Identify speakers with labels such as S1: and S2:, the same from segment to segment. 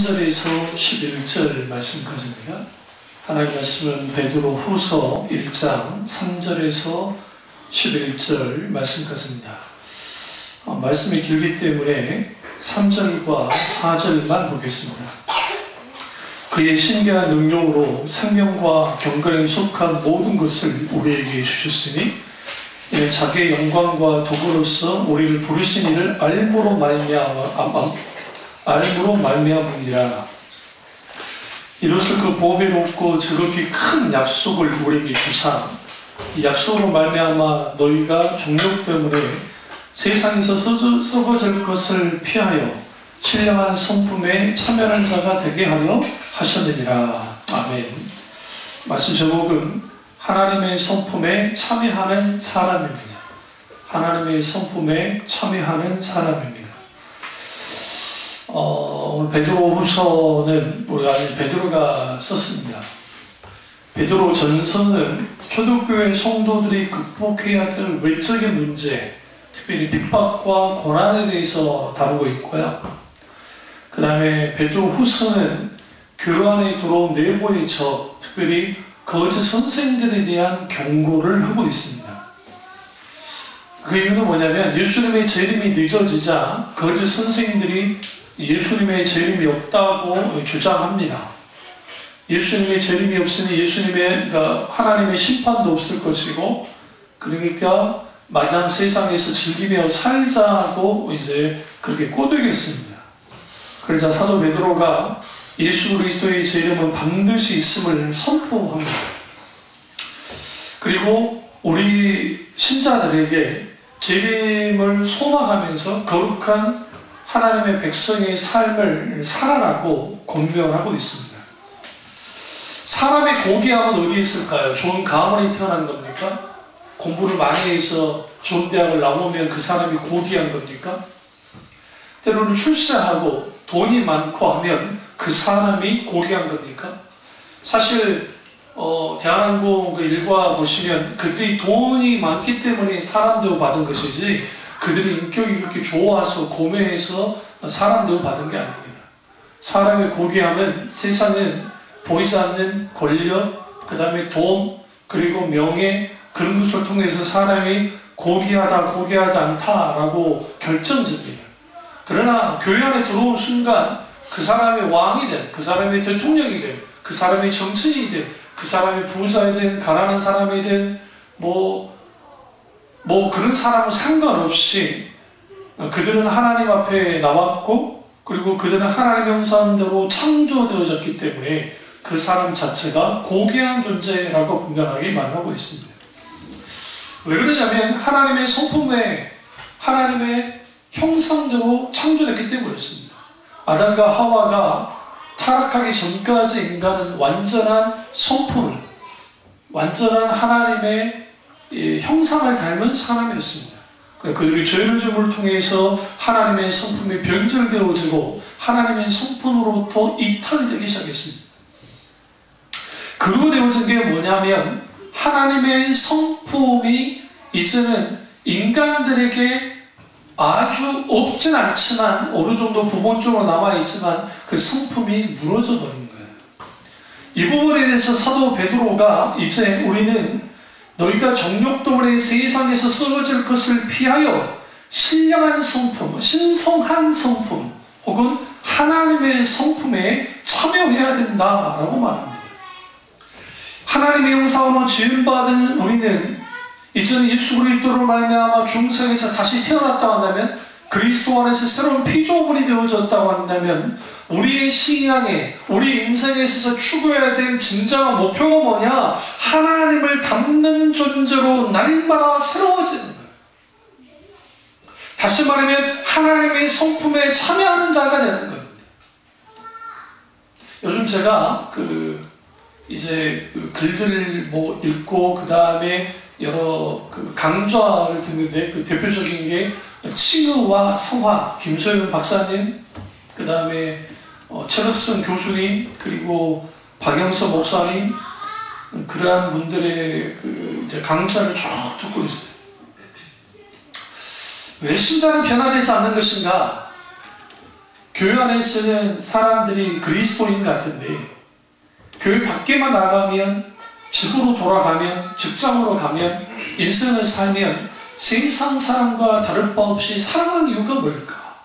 S1: 3절에서 11절 말씀까지입니다. 하나님 말씀은 베드로 후서 1장 3절에서 11절 말씀까지입니다. 말씀이 길기 때문에 3절과 4절만 보겠습니다. 그의 신기한 능력으로 생명과 경건에 속한 모든 것을 우리에게 주셨으니 이는 자기의 영광과 도구로서 우리를 부르신 이를 알므로 말미암음이라. 이로써 그 보배롭고 지극히 큰 약속을 우리에게 주사 이 약속으로 말미암아 너희가 종력 때문에 세상에서 썩어질 것을 피하여 신령한 성품에 참여하는 자가 되게 하려 하셨느니라. 아멘. 말씀 제목은 하나님의 성품에 참여하는 사람입니다. 하나님의 성품에 참여하는 사람입니다. 오늘 베드로후서는 우리가 베드로가 썼습니다. 베드로 전서는 초대교회 성도들이 극복해야 될 외적인 문제, 특별히 핍박과 고난에 대해서 다루고 있고요. 그 다음에 베드로후서는 교회 안에 들어온 내부의 적, 특별히 거짓 선생들에 대한 경고를 하고 있습니다. 그 이유는 뭐냐면 예수님의 재림이 늦어지자 거짓 선생들이 예수님의 재림이 없다고 주장합니다. 예수님의 재림이 없으니 예수님의 하나님의 심판도 없을 것이고, 그러니까 마냥 세상에서 즐기며 살자고 이제 그렇게 꼬드겼습니다. 그러자 사도 베드로가 예수 그리스도의 재림은 반드시 있음을 선포합니다. 그리고 우리 신자들에게 재림을 소망하면서 거룩한 하나님의 백성의 삶을 살아라고 권면하고 있습니다. 사람의 고귀함은 어디에 있을까요? 좋은 가문에 태어난 겁니까? 공부를 많이 해서 좋은 대학을 나오면 그 사람이 고귀한 겁니까? 때로는 출세하고 돈이 많고 하면 그 사람이 고귀한 겁니까? 사실 대한항공 일과 보시면 그들이 돈이 많기 때문에 사람 대우 받은 것이지 그들의 인격이 그렇게 좋아서 고매해서 사람 대우 받은 게 아닙니다. 사람의 고귀함은 세상은 보이지 않는 권력, 그 다음에 돈, 그리고 명예, 그런 것을 통해서 사람이 고귀하다, 고귀하지 않다라고 결정짓니다. 그러나 교회 안에 들어온 순간 그 사람의 왕이 된, 그 사람의 대통령이 된, 그 사람의 정치인이 된, 그 사람의 부자이든 가난한 사람이든 그런 사람은 상관없이 그들은 하나님 앞에 나왔고, 그리고 그들은 하나님의 형상대로 창조되어졌기 때문에 그 사람 자체가 고귀한 존재라고 분명하게 말하고 있습니다. 왜 그러냐면 하나님의 성품에 하나님의 형상대로 창조됐기 때문이었습니다. 아담과 하와가 타락하기 전까지 인간은 완전한 성품을, 완전한 하나님의 형상을 닮은 사람이었습니다. 그들이 죄를 지음을 통해서 하나님의 성품이 변질되어지고 하나님의 성품으로부터 이탈되기 시작했습니다. 그로 되어진 게 뭐냐면 하나님의 성품이 이제는 인간들에게 아주 없진 않지만 어느 정도 부분적으로 남아있지만 그 성품이 무너져 버린 거예요. 이 부분에 대해서 사도 베드로가 이제 우리는 너희가 정욕 때문에 세상에서 썩어질 것을 피하여 신령한 성품, 신성한 성품 혹은 하나님의 성품에 참여해야 된다라고 말합니다. 하나님의 형상으로 지음받은 우리는 이제는 예수 그리스도로 말미암아 중생에서 다시 태어났다고 한다면, 그리스도 안에서 새로운 피조물이 되어졌다고 한다면, 우리의 신앙에, 우리 인생에 있어서 추구해야 될 진정한 목표가 뭐냐? 하나님을 닮는 존재로 날마다 새로워지는 거예요. 다시 말하면 하나님의 성품에 참여하는 자가 되는 겁니다. 요즘 제가 이제 글들을 읽고 그 다음에 여러 강좌를 듣는데 그 대표적인 게 칭의와 성화, 김소연 박사님, 그 다음에 최덕선 교수님, 그리고 박영서 목사님, 그러한 분들의 이제 강좌를 쭉 듣고 있어요. 왜 신자는 변화되지 않는 것인가? 교회 안에서는 사람들이 그리스도인 같은데 교회 밖에만 나가면, 집으로 돌아가면, 직장으로 가면, 일생을 살면 세상 사람과 다를 바 없이 사랑하는 이유가 뭘까?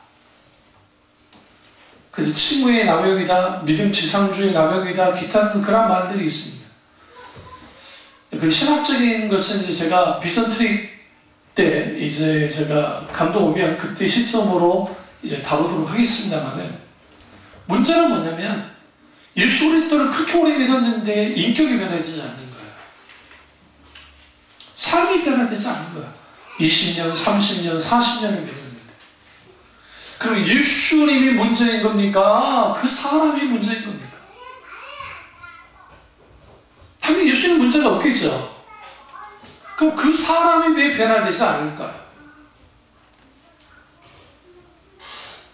S1: 그래서 칭의의 남용이다, 믿음 지상주의 남용이다, 기타 등 그런 말들이 있습니다. 그 신학적인 것은 이제 제가 비전 트립 때 이제 제가 감독 오면 그때 시점으로 이제 다루도록 하겠습니다만은, 문제는 뭐냐면 예수 그리스도를 그렇게 오래 믿었는데 인격이 변화되지 않는 거예요. 삶이 변화되지 않는 거예요. 20년, 30년, 40년을 믿었는데. 그럼 예수님이 문제인 겁니까? 그 사람이 문제인 겁니까? 당연히 예수님 문제가 없겠죠. 그럼 그 사람이 왜 변화되지 않을까요?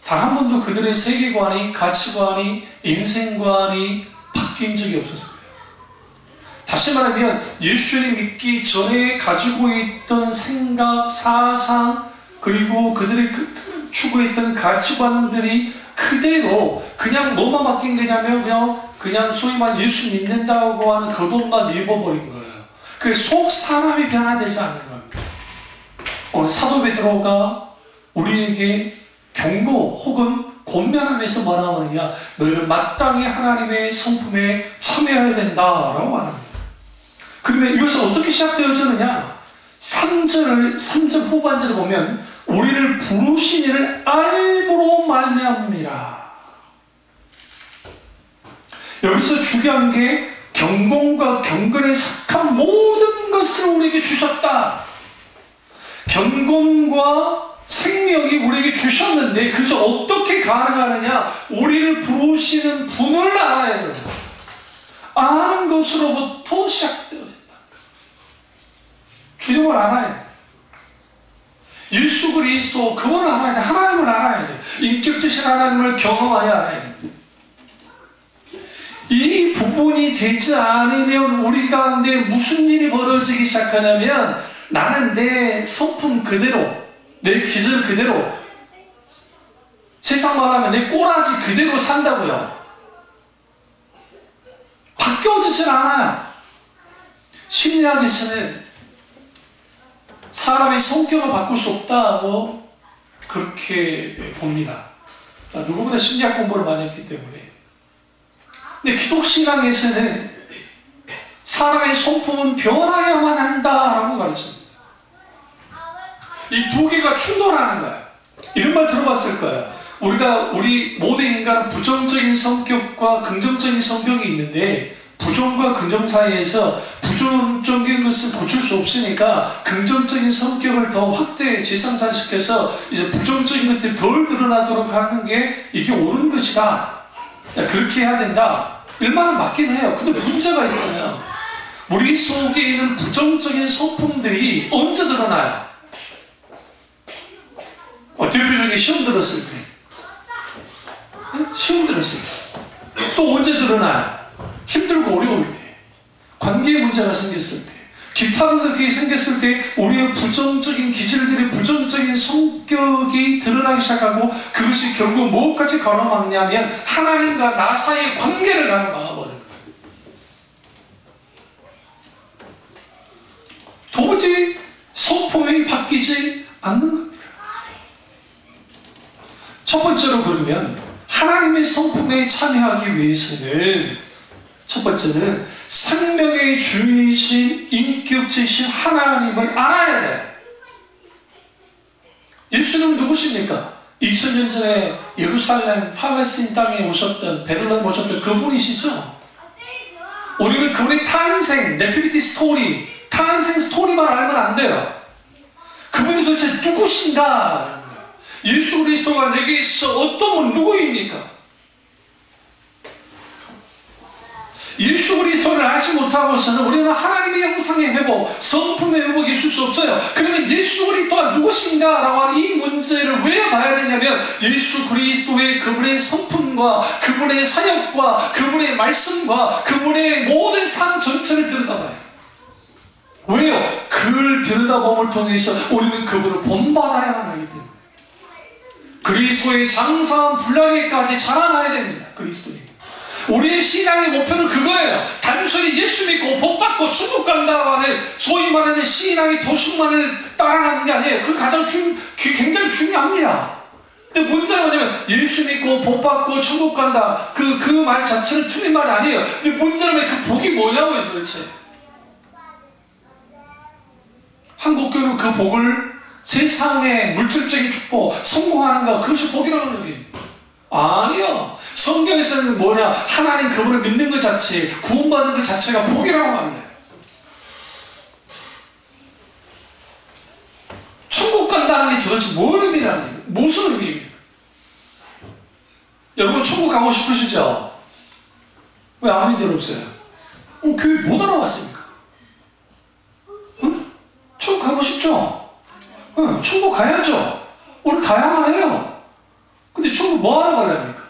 S1: 단 한 번도 그들의 세계관이, 가치관이, 인생관이 바뀐 적이 없었어요. 다시 말하면 예수님 믿기 전에 가지고 있던 생각, 사상, 그리고 그들이 추구했던 가치관들이 그대로 그냥 뭐만 바뀐 거냐면 그냥 소위 말 예수 믿는다고 하는 겉옷만 입어버린 거예요. 그 속 사람이 변화되지 않는 겁니다. 오늘 사도 베드로가 우리에게 경고 혹은 권면하면서 뭐라고 하느냐, 너희는 마땅히 하나님의 성품에 참여해야 된다라고 말합니다. 그러면 이것은 어떻게 시작되어지느냐? 3절 후반절에 보면 우리를 부르신 이를 알므로 말미암음이라. 여기서 중요한 게 경공과 경건에 속한 모든 것을 우리에게 주셨다. 경건과 생명이 우리에게 주셨는데 그저 어떻게 가능하느냐? 우리를 부르시는 분을 알아야 된다. 아는 것으로부터 시작되어진다. 주님을 알아야 돼. 예수 그리스도 그걸 알아야 돼. 하나님을 알아야 돼. 인격적인 하나님을 경험하여 알아야 돼. 이 부분이 되지 않으면 우리 가운데 무슨 일이 벌어지기 시작하냐면, 나는 내 성품 그대로, 내 기질 그대로, 세상 말하면 내 꼬라지 그대로 산다고요. 바뀌어지질 않아요. 심리학에서는 사람의 성격을 바꿀 수 없다고 그렇게 봅니다. 누구보다 심리학 공부를 많이 했기 때문에. 근데 기독신앙에서는 사람의 성품은 변화야만 한다라고 가르칩니다. 이 두 개가 충돌하는 거예요. 이런 말 들어봤을 거예요. 우리 모든 인간은 부정적인 성격과 긍정적인 성격이 있는데, 부정과 긍정 사이에서 부정적인 것을 고칠 수 없으니까 긍정적인 성격을 더 확대 재생산시켜서 이제 부정적인 것들이 덜 드러나도록 하는 게 이게 옳은 것이다. 그렇게 해야 된다. 일만은 맞긴 해요. 근데 문제가 있어요. 우리 속에 있는 부정적인 성품들이 언제 드러나요? 대표적인 시험 들었을 때. 시험 들었을 때. 또 언제 드러나요? 힘들고 어려울 때. 관계에 문제가 생겼을 때. 기타 등등이 생겼을 때 우리의 부정적인 기질들이, 부정적인 성격이 드러나기 시작하고, 그것이 결국 무엇까지 가로막냐면 하나님과 나 사이의 관계를 가로막아버려요. 도무지 성품이 바뀌지 않는 겁니다. 첫 번째로, 그러면 하나님의 성품에 참여하기 위해서는 첫 번째는 생명의 주인이신 인격체이신 하나님을 알아야 돼. 예수님은 누구십니까? 2000년 전에 예루살렘 팔레스틴 땅에 오셨던, 베들레헴 오셨던 그분이시죠. 우리는 그분의 탄생, 네피리티 스토리, 탄생 스토리만 알면 안 돼요. 그분이 도대체 누구신가? 예수 그리스도가 내게 있어 어떤 분, 누구입니까? 예수 그리스도를 알지 못하고서는 우리는 하나님의 형상의 회복, 성품의 회복이 있을 수 없어요. 그러면 예수 그리스도가 누구신가? 라고 하는 이 문제를 왜 봐야 되냐면, 예수 그리스도의 그분의 성품과 그분의 사역과 그분의 말씀과 그분의 모든 삶 전체를 들여다봐요. 왜요? 그를 들여다봄을 통해서 우리는 그분을 본받아야만 하기 때문에. 그리스도의 장사한 분량에까지 자라나야 됩니다. 그리스도인. 우리의 신앙의 목표는 그거예요. 단순히 예수 믿고 복 받고 천국 간다고 하는 소위 말하는 신앙의 도식만을 따라가는 게 아니에요. 그게 굉장히 중요합니다. 근데 문제는 뭐냐면 예수 믿고 복 받고 천국 간다 그 말 자체는 틀린 말이 아니에요. 근데 문제는 그 복이 뭐냐고요 도대체. 한국교회는 그 복을 세상의 물질적인 축복, 성공하는 것, 그것이 복이라고 여깁니다. 아니요. 성경에서는 뭐냐, 하나님 그분을 믿는 것 자체, 구원받는 것 자체가 복이라고 합니다. 천국 간다는 게 도대체 뭘 의미하는 거예요? 무슨 의미입니까? 여러분 천국 가고 싶으시죠? 왜 아무 인들 없어요? 교회 못 알아왔습니까? 응? 천국 가고 싶죠? 응, 천국 가야죠. 우리 가야만 해요. 근데 천국 뭐 하러 가려합니까?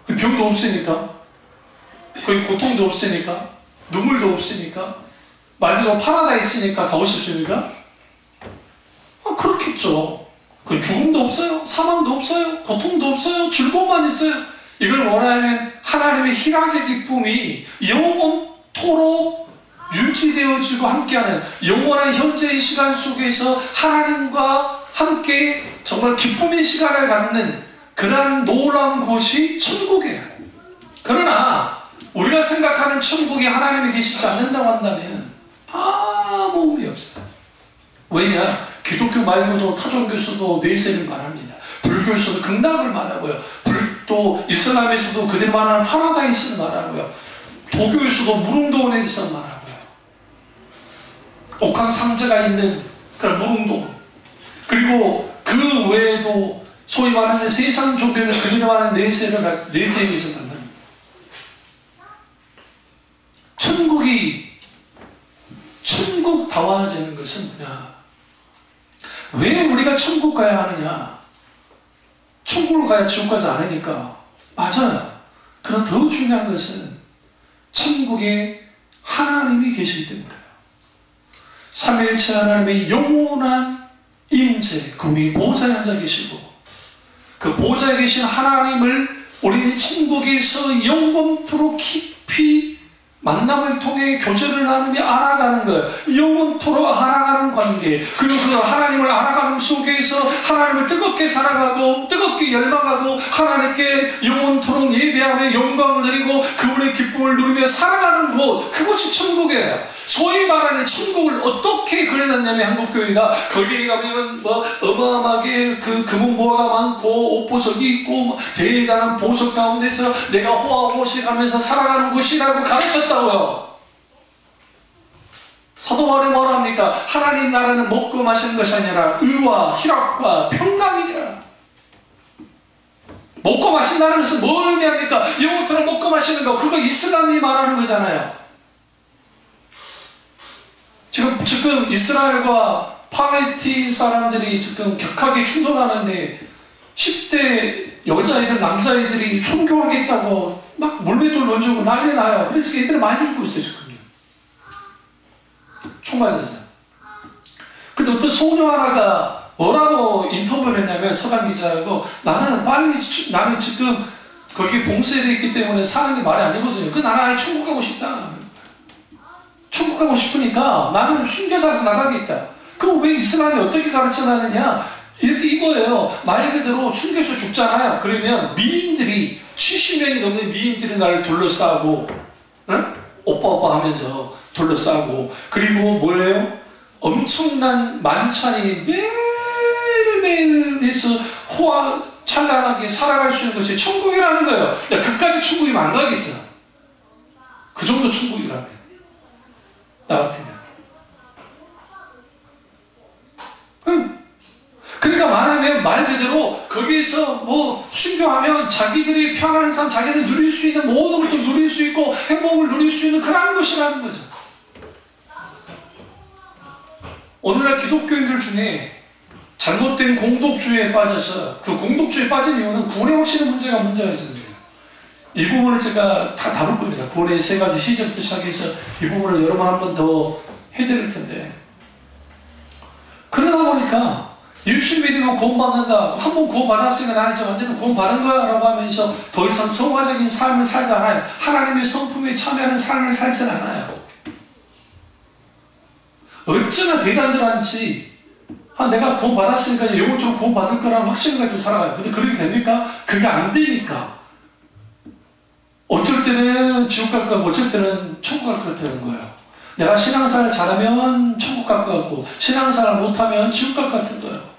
S1: 그 병도 없으니까, 거기 고통도 없으니까, 눈물도 없으니까, 말 그대로 파라다이스니까 가고 싶습니까? 그렇겠죠. 그 죽음도 없어요. 사망도 없어요. 고통도 없어요. 즐거움만 있어요. 이걸 원하면 하나님의 희락의 기쁨이 영원토록 유지되어지고 함께하는 영원한 현재의 시간 속에서 하나님과 함께 정말 기쁨의 시간을 갖는 그러한 놀라운 곳이 천국이에요. 그러나 우리가 생각하는 천국이 하나님이 계시지 않는다고 한다면 아무 의미 없어요. 왜냐? 기독교 말고도 타종교에서도 내세를 말합니다. 불교에서도 극락을 말하고요. 또 이슬람에서도 그들 말하는 파라다이스를 말하고요. 도교에서도 무릉도원에 대해서 말하고요. 옥황상제가 있는 그런 무릉도원, 그리고 그 외에도 소위 말하는 세상 종교는 그들이 말하는 내세에 대해서 만납니다. 천국다워지는 것은 뭐냐? 왜 우리가 천국 가야 하느냐? 천국을 가야 지옥 가지 않으니까. 맞아요. 그러나 더 중요한 것은 천국에 하나님이 계시기 때문이에요. 삼위일체 하나님의 영원한 임재, 그분이 보좌에 앉아 계시고 그 보좌에 계신 하나님을 우리는 천국에서 영원토록 깊이 만남을 통해 교제를 나누며 알아가는 것, 영원토록 알아가는 관계, 그리고 그 하나님을 알아가는 속에서 하나님을 뜨겁게 사랑하고 뜨겁게 열망하고 하나님께 영원토록 예배하며 영광을 드리고 그분의 기쁨을 누리며 살아가는 곳, 그것이 천국이에요. 소위 말하는 천국을 어떻게 그려놨냐면 한국교회가 거기에 가면 뭐 어마어마하게 그 금은보화가 많고 옷보석이 있고 대단한 보석 가운데서 내가 호화호식하면서 살아가는 곳이라고 가르쳤다고요. 사도 바울이 뭐라 합니까? 하나님 나라는 먹고 마시는 것이 아니라 의와 희락과 평강이니라. 먹고 마신다는 것은 뭘 의미합니까? 영어처럼 먹고 마시는 거, 그거 이슬람이 말하는 거잖아요. 지금 이스라엘과 팔레스틴 사람들이 지금 격하게 충돌하는데 10대 여자애들, 남자애들이 순교하겠다고 막 물맷돌 던지고 난리 나요. 그래서 애들이 많이 죽고 있어요, 지금. 총 맞았어요. 근데 어떤 소녀 하나가 뭐라고 인터뷰를 했냐면, 서강 기자하고, 나는 지금 거기 봉쇄되어 있기 때문에 사는 게 말이 안 되거든요. 나는 아예 천국 가고 싶다. 천국 가고 싶으니까 나는 순교자로 나가겠다. 그럼 왜 이슬람이 어떻게 가르쳐 나느냐? 이거예요. 말 그대로 순교해서 죽잖아요. 그러면 미인들이 70명이 넘는 미인들이 나를 둘러싸고, 응? 오빠 하면서 둘러싸고, 그리고 뭐예요? 엄청난 만찬이 매일매일 해서 찬란하게 살아갈 수 있는 것이 천국이라는 거예요. 그까지 천국이면 안 가겠어. 그 정도 천국이라면. 나 같으면. 그러니까 말하면 말 그대로 거기에서 뭐 순교하면 자기들이 편안한 삶, 자기들이 누릴 수 있는 모든 것도 누릴 수 있고 행복을 누릴 수 있는 그런 것이라는 거죠. 오늘날 기독교인들 중에 잘못된 공덕주의에 빠져서, 그 공덕주의에 빠진 이유는 구원에 오시는 문제가 있습니다. 이 부분을 제가 다 다룰 겁니다. 구원의 세 가지 시제부터 시작해서 이 부분을 여러 번 한 번 더 해드릴 텐데, 그러다 보니까 예수 믿으면 구원받는다. 한 번 구원받았으니까 나는 이제 완전히 구원받은 거야 라고 하면서 더 이상 성화적인 삶을 살지 않아요. 하나님의 성품에 참여하는 삶을 살지 않아요. 어쩌나 대단들한지 내가 구원받았으니까 영원토록 구원받을 거라는 확신을 가지고 살아가요. 근데 그렇게 됩니까? 그게 안 되니까 어쩔 때는 지옥 갈 것 같고 어쩔 때는 천국 갈 것 같다는 거예요. 내가 신앙생활 잘하면 천국 갈 것 같고 신앙생활 못하면 지옥 갈 것 같은 거예요.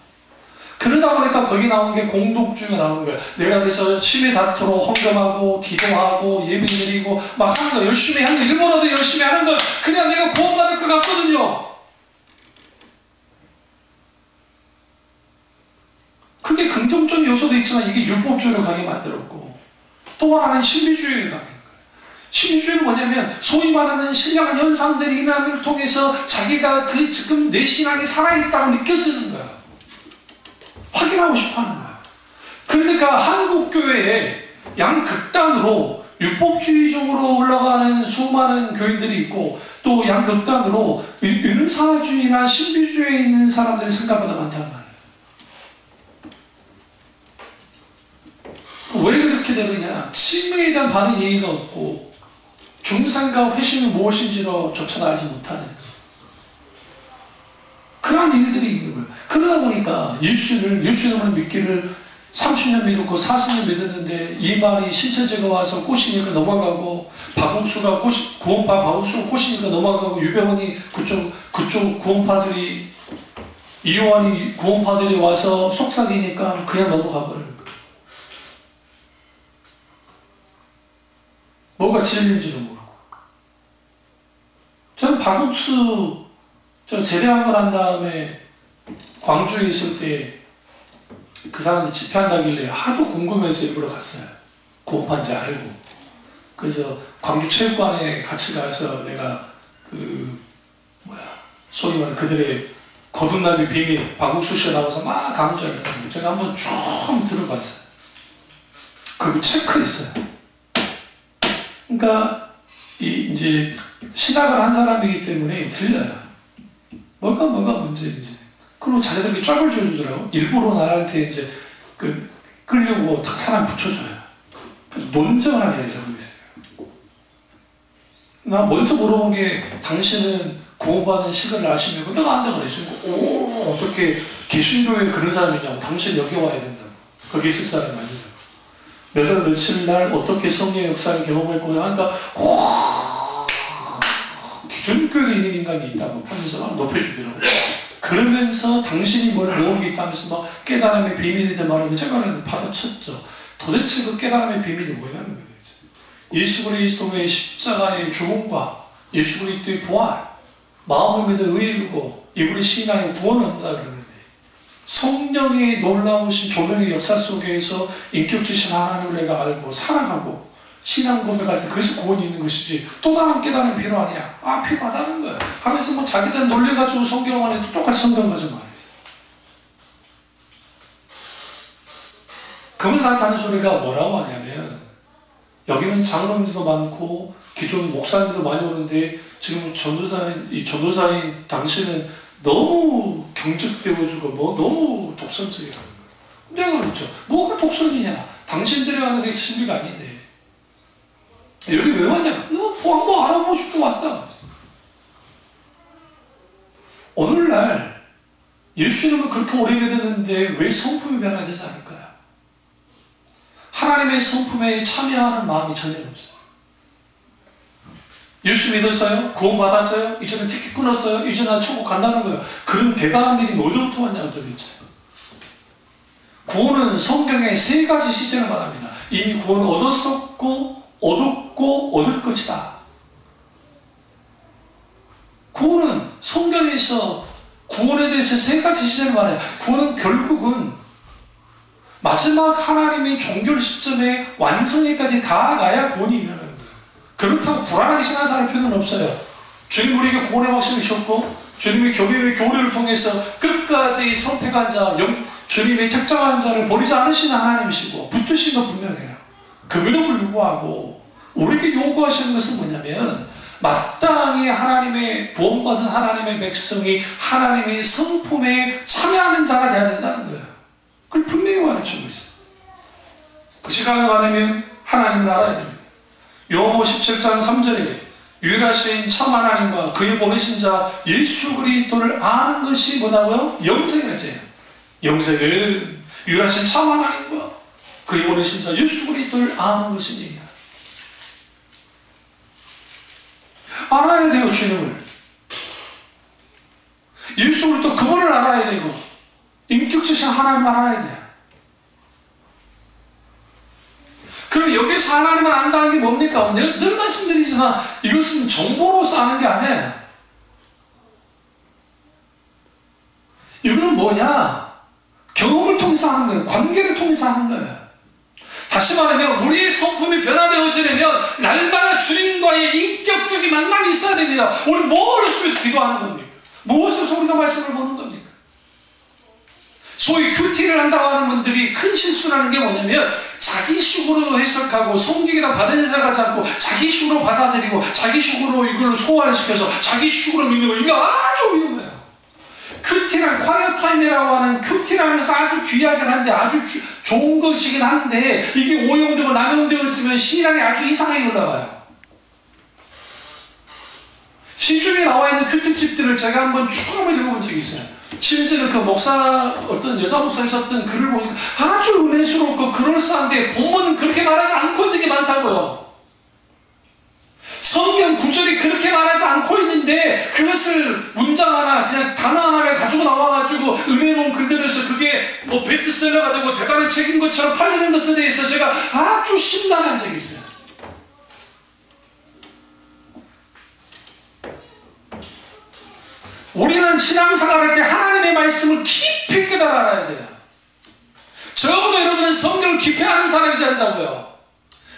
S1: 그러다 보니까 거기 나온 게 공동주의가 나오는 거예요. 내가 그래서 심히 닿도록 헌금하고 기도하고 예배드리고 막 하는 거 열심히 하는 거 일부러도 열심히 하는 거 그냥 내가 구원받을 것 같거든요. 그게 긍정적인 요소도 있지만 이게 율법주의로 가게 만들었고 또 하나는 신비주의로 가게. 신비주의는 뭐냐면 소위 말하는 신령한 현상들이 일어남을 통해서 자기가 지금 내 신앙이 살아있다고 느껴지는 거야. 확인하고 싶어 하는 거야. 그러니까 한국교회에 양극단으로 율법주의적으로 올라가는 수많은 교인들이 있고 또 양극단으로 은사주의나 신비주의에 있는 사람들이 생각보다 많단 말이에요. 왜 그렇게 되느냐? 침례에 대한 바른 이해가 없고 중생과 회심이 무엇인지로 조차 알지 못하는 그런 일들이 있는 거예요. 그러다 보니까 예수님을 믿기를 30년 믿었고 40년 믿었는데 이 말이 신천지가 와서 꼬시니까 넘어가고 박옥수가 구원파 박옥수가 꼬시니까 넘어가고 유병원이 그쪽 구원파들이 이요한이 구원파들이 와서 속삭이니까 그냥 넘어가 버리는 거예요. 뭐가 진리인지도 모르고. 저는 박옥수 제대한 거 난 다음에 광주에 있을 때 그 사람들이 집회한다길래 하도 궁금해서 일부러 갔어요. 구원파인지 알고. 그래서 광주 체육관에 같이 가서 내가 소위 말하는 그들의 거듭남의 비밀 박옥수 씨가 나와서 막 강좌를 했는데 제가 한번 쭉 들어봤어요. 그리고 체크했어요. 그러니까 이제 신학을 한 사람이기 때문에 틀려요. 뭐가 문제인지. 그리고 자기들이 쫙을 줘주더라고. 일부러 나한테 이제 끌려고 딱 사람 붙여줘요. 논쟁을 하게 해서 그랬어요. 나 먼저 물어본 게 당신은 구원받은 시간을 아시냐고 내가 안다고 그랬어요. 오 어떻게 개신교에 그런 사람이 있냐고. 당신 여기 와야 된다고. 거기 있을 사람이 아니죠. 몇 월 며칠 날 어떻게 성령의 역사를 경험했고 하니까 기존교회에 있는 인간이 있다고 하면서 막 높여주더라고요. 그러면서 당신이 뭘 모은 게 있다면서 막 깨달음의 비밀에 대해 말하고 제가 받아쳤죠. 도대체 그 깨달음의 비밀이 뭐냐는 거예요. 예수 그리스도의 십자가의 죽음과 예수 그리스도의 부활, 마음을 믿어 의이고 이분의 신앙의 구원을 얻는다 그러는데 성령의 놀라우신 조명의 역사 속에서 인격주신 하나님을 내가 알고 살아가고 신앙 고백할 때 그래서 구원이 있는 것이지 또 다른 깨달음이 필요하냐? 필요하다는 거야. 하면서 뭐 자기들 놀려가지고 성경 안에도 똑같이 성경 가지고 말했어. 그분 나타나는 소리가 뭐라고 하냐면 여기는 장로님도 많고 기존 목사님도 많이 오는데 지금 전도사인 당신은 너무 경직되어주고 너무 독선적이라는 거예요. 내가 그렇죠. 뭐가 독선이냐? 당신들이 하는 게 진리가 아닌데 여기 왜 왔냐? 너 한번 알아보고 싶고 왔다. 오늘날 예수님은 그렇게 오래 믿었는데 왜 성품이 변화야 되지 않을까요? 하나님의 성품에 참여하는 마음이 전혀 없어요. 예수 믿었어요? 구원받았어요? 이제는 티켓 끊었어요? 이제 난 천국 간다는 거예요. 그런 대단한 믿음이 어디로부터 왔냐고 도대체. 구원은 성경에 세 가지 시제를 말합니다. 이미 구원을 얻었었고 얻었고 얻을 것이다. 구원은 성경에서 구원에 대해서 세 가지 시제를 말해요. 구원은 결국은 마지막 하나님의 종결 시점에 완성에까지 닿아가야 구원이 일어나는 거예요. 그렇다고 불안하게 신앙생활 할 필요는 없어요. 주님 우리에게 구원의 확신을 주셨고 주님의 교회를 통해서 끝까지 선택한 자, 주님의 택정한 자를 버리지 않으시는 하나님이시고 붙드신 건 분명해요. 그럼에도 불구하고 우리에게 요구하시는 것은 뭐냐면 마땅히 하나님의 구원받은 하나님의 백성이 하나님의 성품에 참여하는 자가 되어야 된다는 거예요. 그걸 분명히 가르치고 있어요. 그것이 가능하려면 하나님을 알아야 됩니다. 요한복음 17장 3절에 유일하신 참 하나님과 그의 보내신 자 예수 그리스도를 아는 것이 뭐라고요? 영생이라지. 영생은 유일하신 참 하나님과 그의 보내신 자 예수 그리스도를 아는 것입니다. 알아야 돼요, 주님을. 예수 그리스도 그분을 알아야 되고 인격체신 하나님을 알아야 돼요. 그럼 여기서 하나님을 안다는 게 뭡니까? 늘 말씀드리지만 이것은 정보로서 아는 게 아니에요. 이거는 뭐냐? 경험을 통해서 하는 거예요. 관계를 통해서 하는 거예요. 다시 말하면 우리의 성품이 변화되어지려면 날마다 주님과의 인격적인 만남이 있어야 됩니다. 우리 뭘 위해서 기도하는 겁니까? 무엇을 우리가 말씀을 보는 겁니까? 소위 큐티를 한다고 하는 분들이 큰 실수라는 게 뭐냐면 자기식으로 해석하고 성경이랑 받아들이지 않고 자기식으로 받아들이고 자기식으로 이걸 소화시켜서 자기식으로 믿는 거, 이거 아주 위험해요. 큐티랑 콰이어 타임이라고 하는 큐티라는 것은 아주 귀하긴 한데 아주 좋은 것이긴 한데 이게 오용되고 남용되고 있으면 신앙이 아주 이상하게 올라가요. 시중에 나와 있는 큐티집들을 제가 한번 쭉 한번 읽어본 적이 있어요. 심지어는 그 목사, 어떤 여자 목사님 썼던 글을 보니까 아주 은혜스럽고 그럴싸한데 본문은 그렇게 말하지 않고 있는 게 많다고요. 성경 구절이 그렇게 말하지 않고 있는데 그것을 문장 하나, 그냥 단어 하나를 가지고 나와가지고 은혜로운 글들을 해서 그게 뭐 베스트셀러가 되고 대단한 책인 것처럼 팔리는 것에 대해서 제가 아주 심란한 적이 있어요. 우리는 신앙생활 할 때 하나님의 말씀을 깊이 깨달아 알아야 돼요. 적어도 여러분은 성경을 깊이 아는 사람이 된다고요.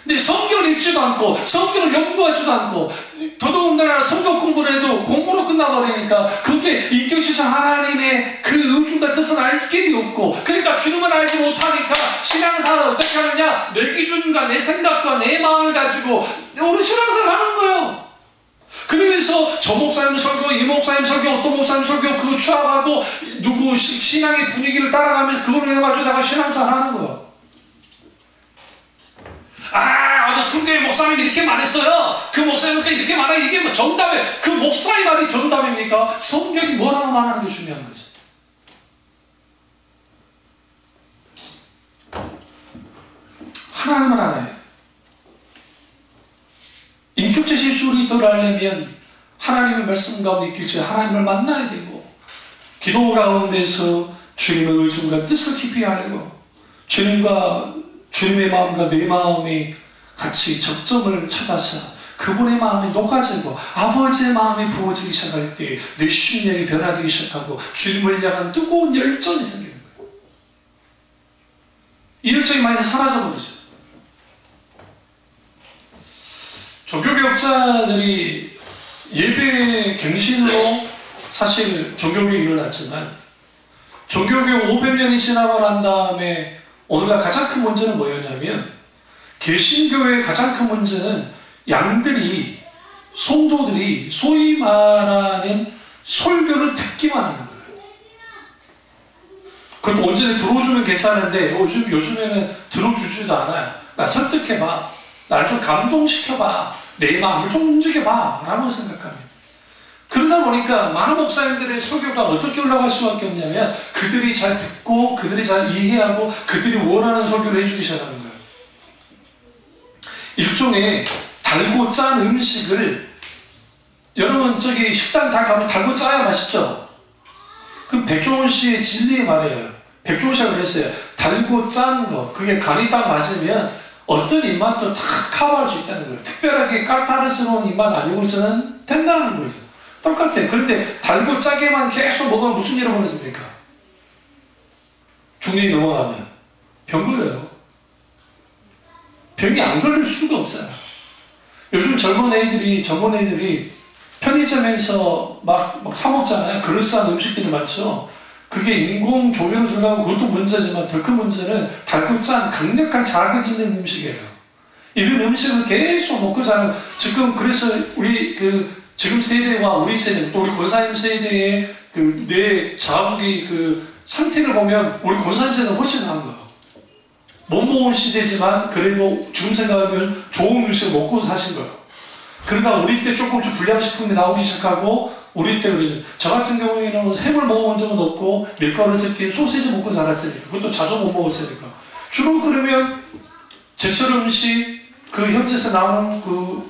S1: 근데 성경을 읽지도 않고 성경을 연구하지도 않고 더더군다나 성경 공부를 해도 공부로 끝나버리니까 그게 인격시장 하나님의 그 의중과 뜻을 알 길이 없고, 그러니까 주님을 알지 못하니까 신앙생활을 어떻게 하느냐, 내 기준과 내 생각과 내 마음을 가지고 우리 신앙생활을 하는 거예요. 그러면서 저 목사님 설교, 이 목사님 설교, 어떤 목사님 설교 그거 취합하고 누구 신앙의 분위기를 따라가면서 그걸 해가지고 내가 신앙생활 하는 거예요. 어느 큰교회 목사님이 이렇게 말했어요. 그 목사님은 이렇게 말해. 이게 뭐 정답이에요. 그 목사의 말이 정답입니까? 성경이 뭐라고 말하는 게 중요한 거지. 하나님을 알아야 돼. 인격적 예수 그리스도를 알려면 하나님의 말씀 가운데 있길지 하나님을 만나야 되고, 기도 가운데서 주님의 의중과 뜻을 깊이 알고 주님의 마음과 내 마음이 같이 적점을 찾아서 그분의 마음이 녹아지고 아버지의 마음이 부어지기 시작할 때 내 심령이 변화되기 시작하고 주님을 향한 뜨거운 열정이 생기는 거예요. 이 열정이 많이 사라져버리죠. 종교개혁자들이 예배 갱신으로 사실 종교개혁이 일어났지만 종교개혁 500년이 지나고 난 다음에 오늘날 가장 큰 문제는 뭐였냐면, 개신교회의 가장 큰 문제는 양들이, 성도들이 소위 말하는 설교를 듣기만 하는 거예요. 그럼 온전히 들어주면 괜찮은데 요즘에는 들어주지도 않아요. 나 설득해봐, 나를 좀 감동시켜봐, 내 마음을 좀 움직여봐 라고 생각합니다. 그러다 보니까 많은 목사님들의 설교가 어떻게 올라갈 수밖에 없냐면 그들이 잘 듣고 그들이 잘 이해하고 그들이 원하는 설교를 해주기 시작하는 거예요. 일종의 달고 짠 음식을, 여러분 저기 식당 다 가면 달고 짜야 맛있죠? 그럼 백종원 씨의 진리의 말이에요. 백종원 씨가 그랬어요. 달고 짠 거, 그게 간이 딱 맞으면 어떤 입맛도 다 커버할 수 있다는 거예요. 특별하게 까탈스러운 입맛 아니고서는 된다는 거죠. 똑같아요. 그런데 달고 짜게만 계속 먹으면 무슨 일을 벌어집니까? 중년이 넘어가면 병 걸려요. 병이 안 걸릴 수가 없어요. 요즘 젊은 애들이 편의점에서 막 사 먹잖아요. 그럴싸한 음식들이 많죠. 그게 인공 조미료 들어가고 그것도 문제지만 더 큰 문제는 달고 짠 강력한 자극이 있는 음식이에요. 이런 음식을 계속 먹고 자는, 지금 그래서 우리 지금 세대와 우리 세대, 또 우리 권사님 세대의 뇌 자국이 상태를 보면 우리 권사님 세대는 훨씬 나은 거예요. 못 먹은 시대지만 그래도 지금 생각하면 좋은 음식을 먹고 사신 거예요. 그러다 우리 때 조금씩 불량식품이 나오기 시작하고, 우리 때 저 같은 경우에는 햄을 먹어본 적은 없고 밀가루 섞인 소시지 먹고 자랐으니까, 그것도 자주 못 먹었으니까. 주로 그러면 제철 음식, 현지에서 나오는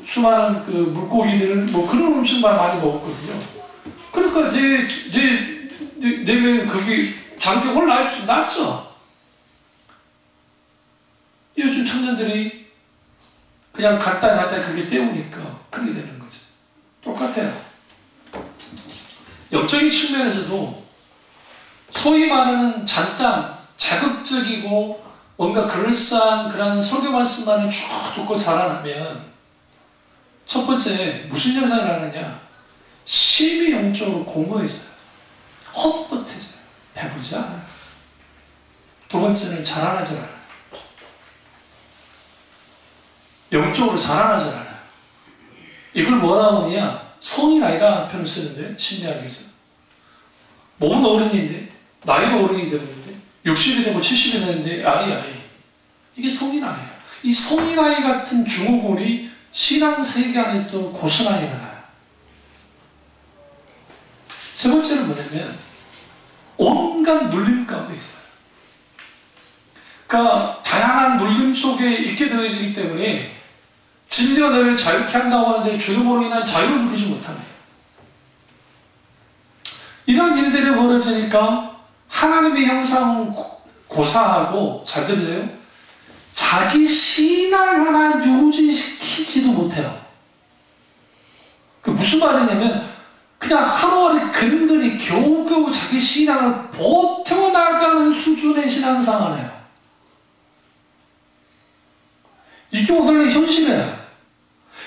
S1: 수많은 물고기들은 그런 음식만 많이 먹었거든요. 그러니까 내면 그게 장기가 났죠. 요즘 청년들이 그냥 간단히 그게 때우니까 그렇게 되는 거죠. 똑같아요. 영적인 측면에서도 소위 말하는 잔담, 자극적이고 뭔가 그럴싸한 그런 설교 말씀만을 쭉 듣고 자라나면, 첫 번째 무슨 현상을 하느냐, 심히 영적으로 공허해져요. 헛헛해져요. 배부르지 않아요. 두 번째는 자라나지 않아요. 영적으로 자라나지 않아요. 이걸 뭐라고 하느냐, 성인아이라는 표현을 쓰는데, 심리학에서. 몸은 어른인데, 나이도 어른이 되는데, 60이 되고 70이 되는데, 아이. 이게 성인아이예요. 이 성인아이 같은 증후군이 신앙세계 안에서도 고스란히 일어나요. 세 번째는 뭐냐면, 온갖 눌림 가운데 있어요. 그러니까, 다양한 눌림 속에 있게 되어지기 때문에, 진료를 자유케 한다고 하는데 주름으로 인한 자유를 누리지 못합니다. 이런 일들이 벌어지니까 하나님의 형상을 고사하고, 잘 들으세요, 자기 신앙 하나 유지시키지도 못해요. 무슨 말이냐면 그냥 하루하루 근근히 겨우겨우 자기 신앙을 버텨나가는 수준의 신앙생활이에요. 이게 오늘의 현실이에요.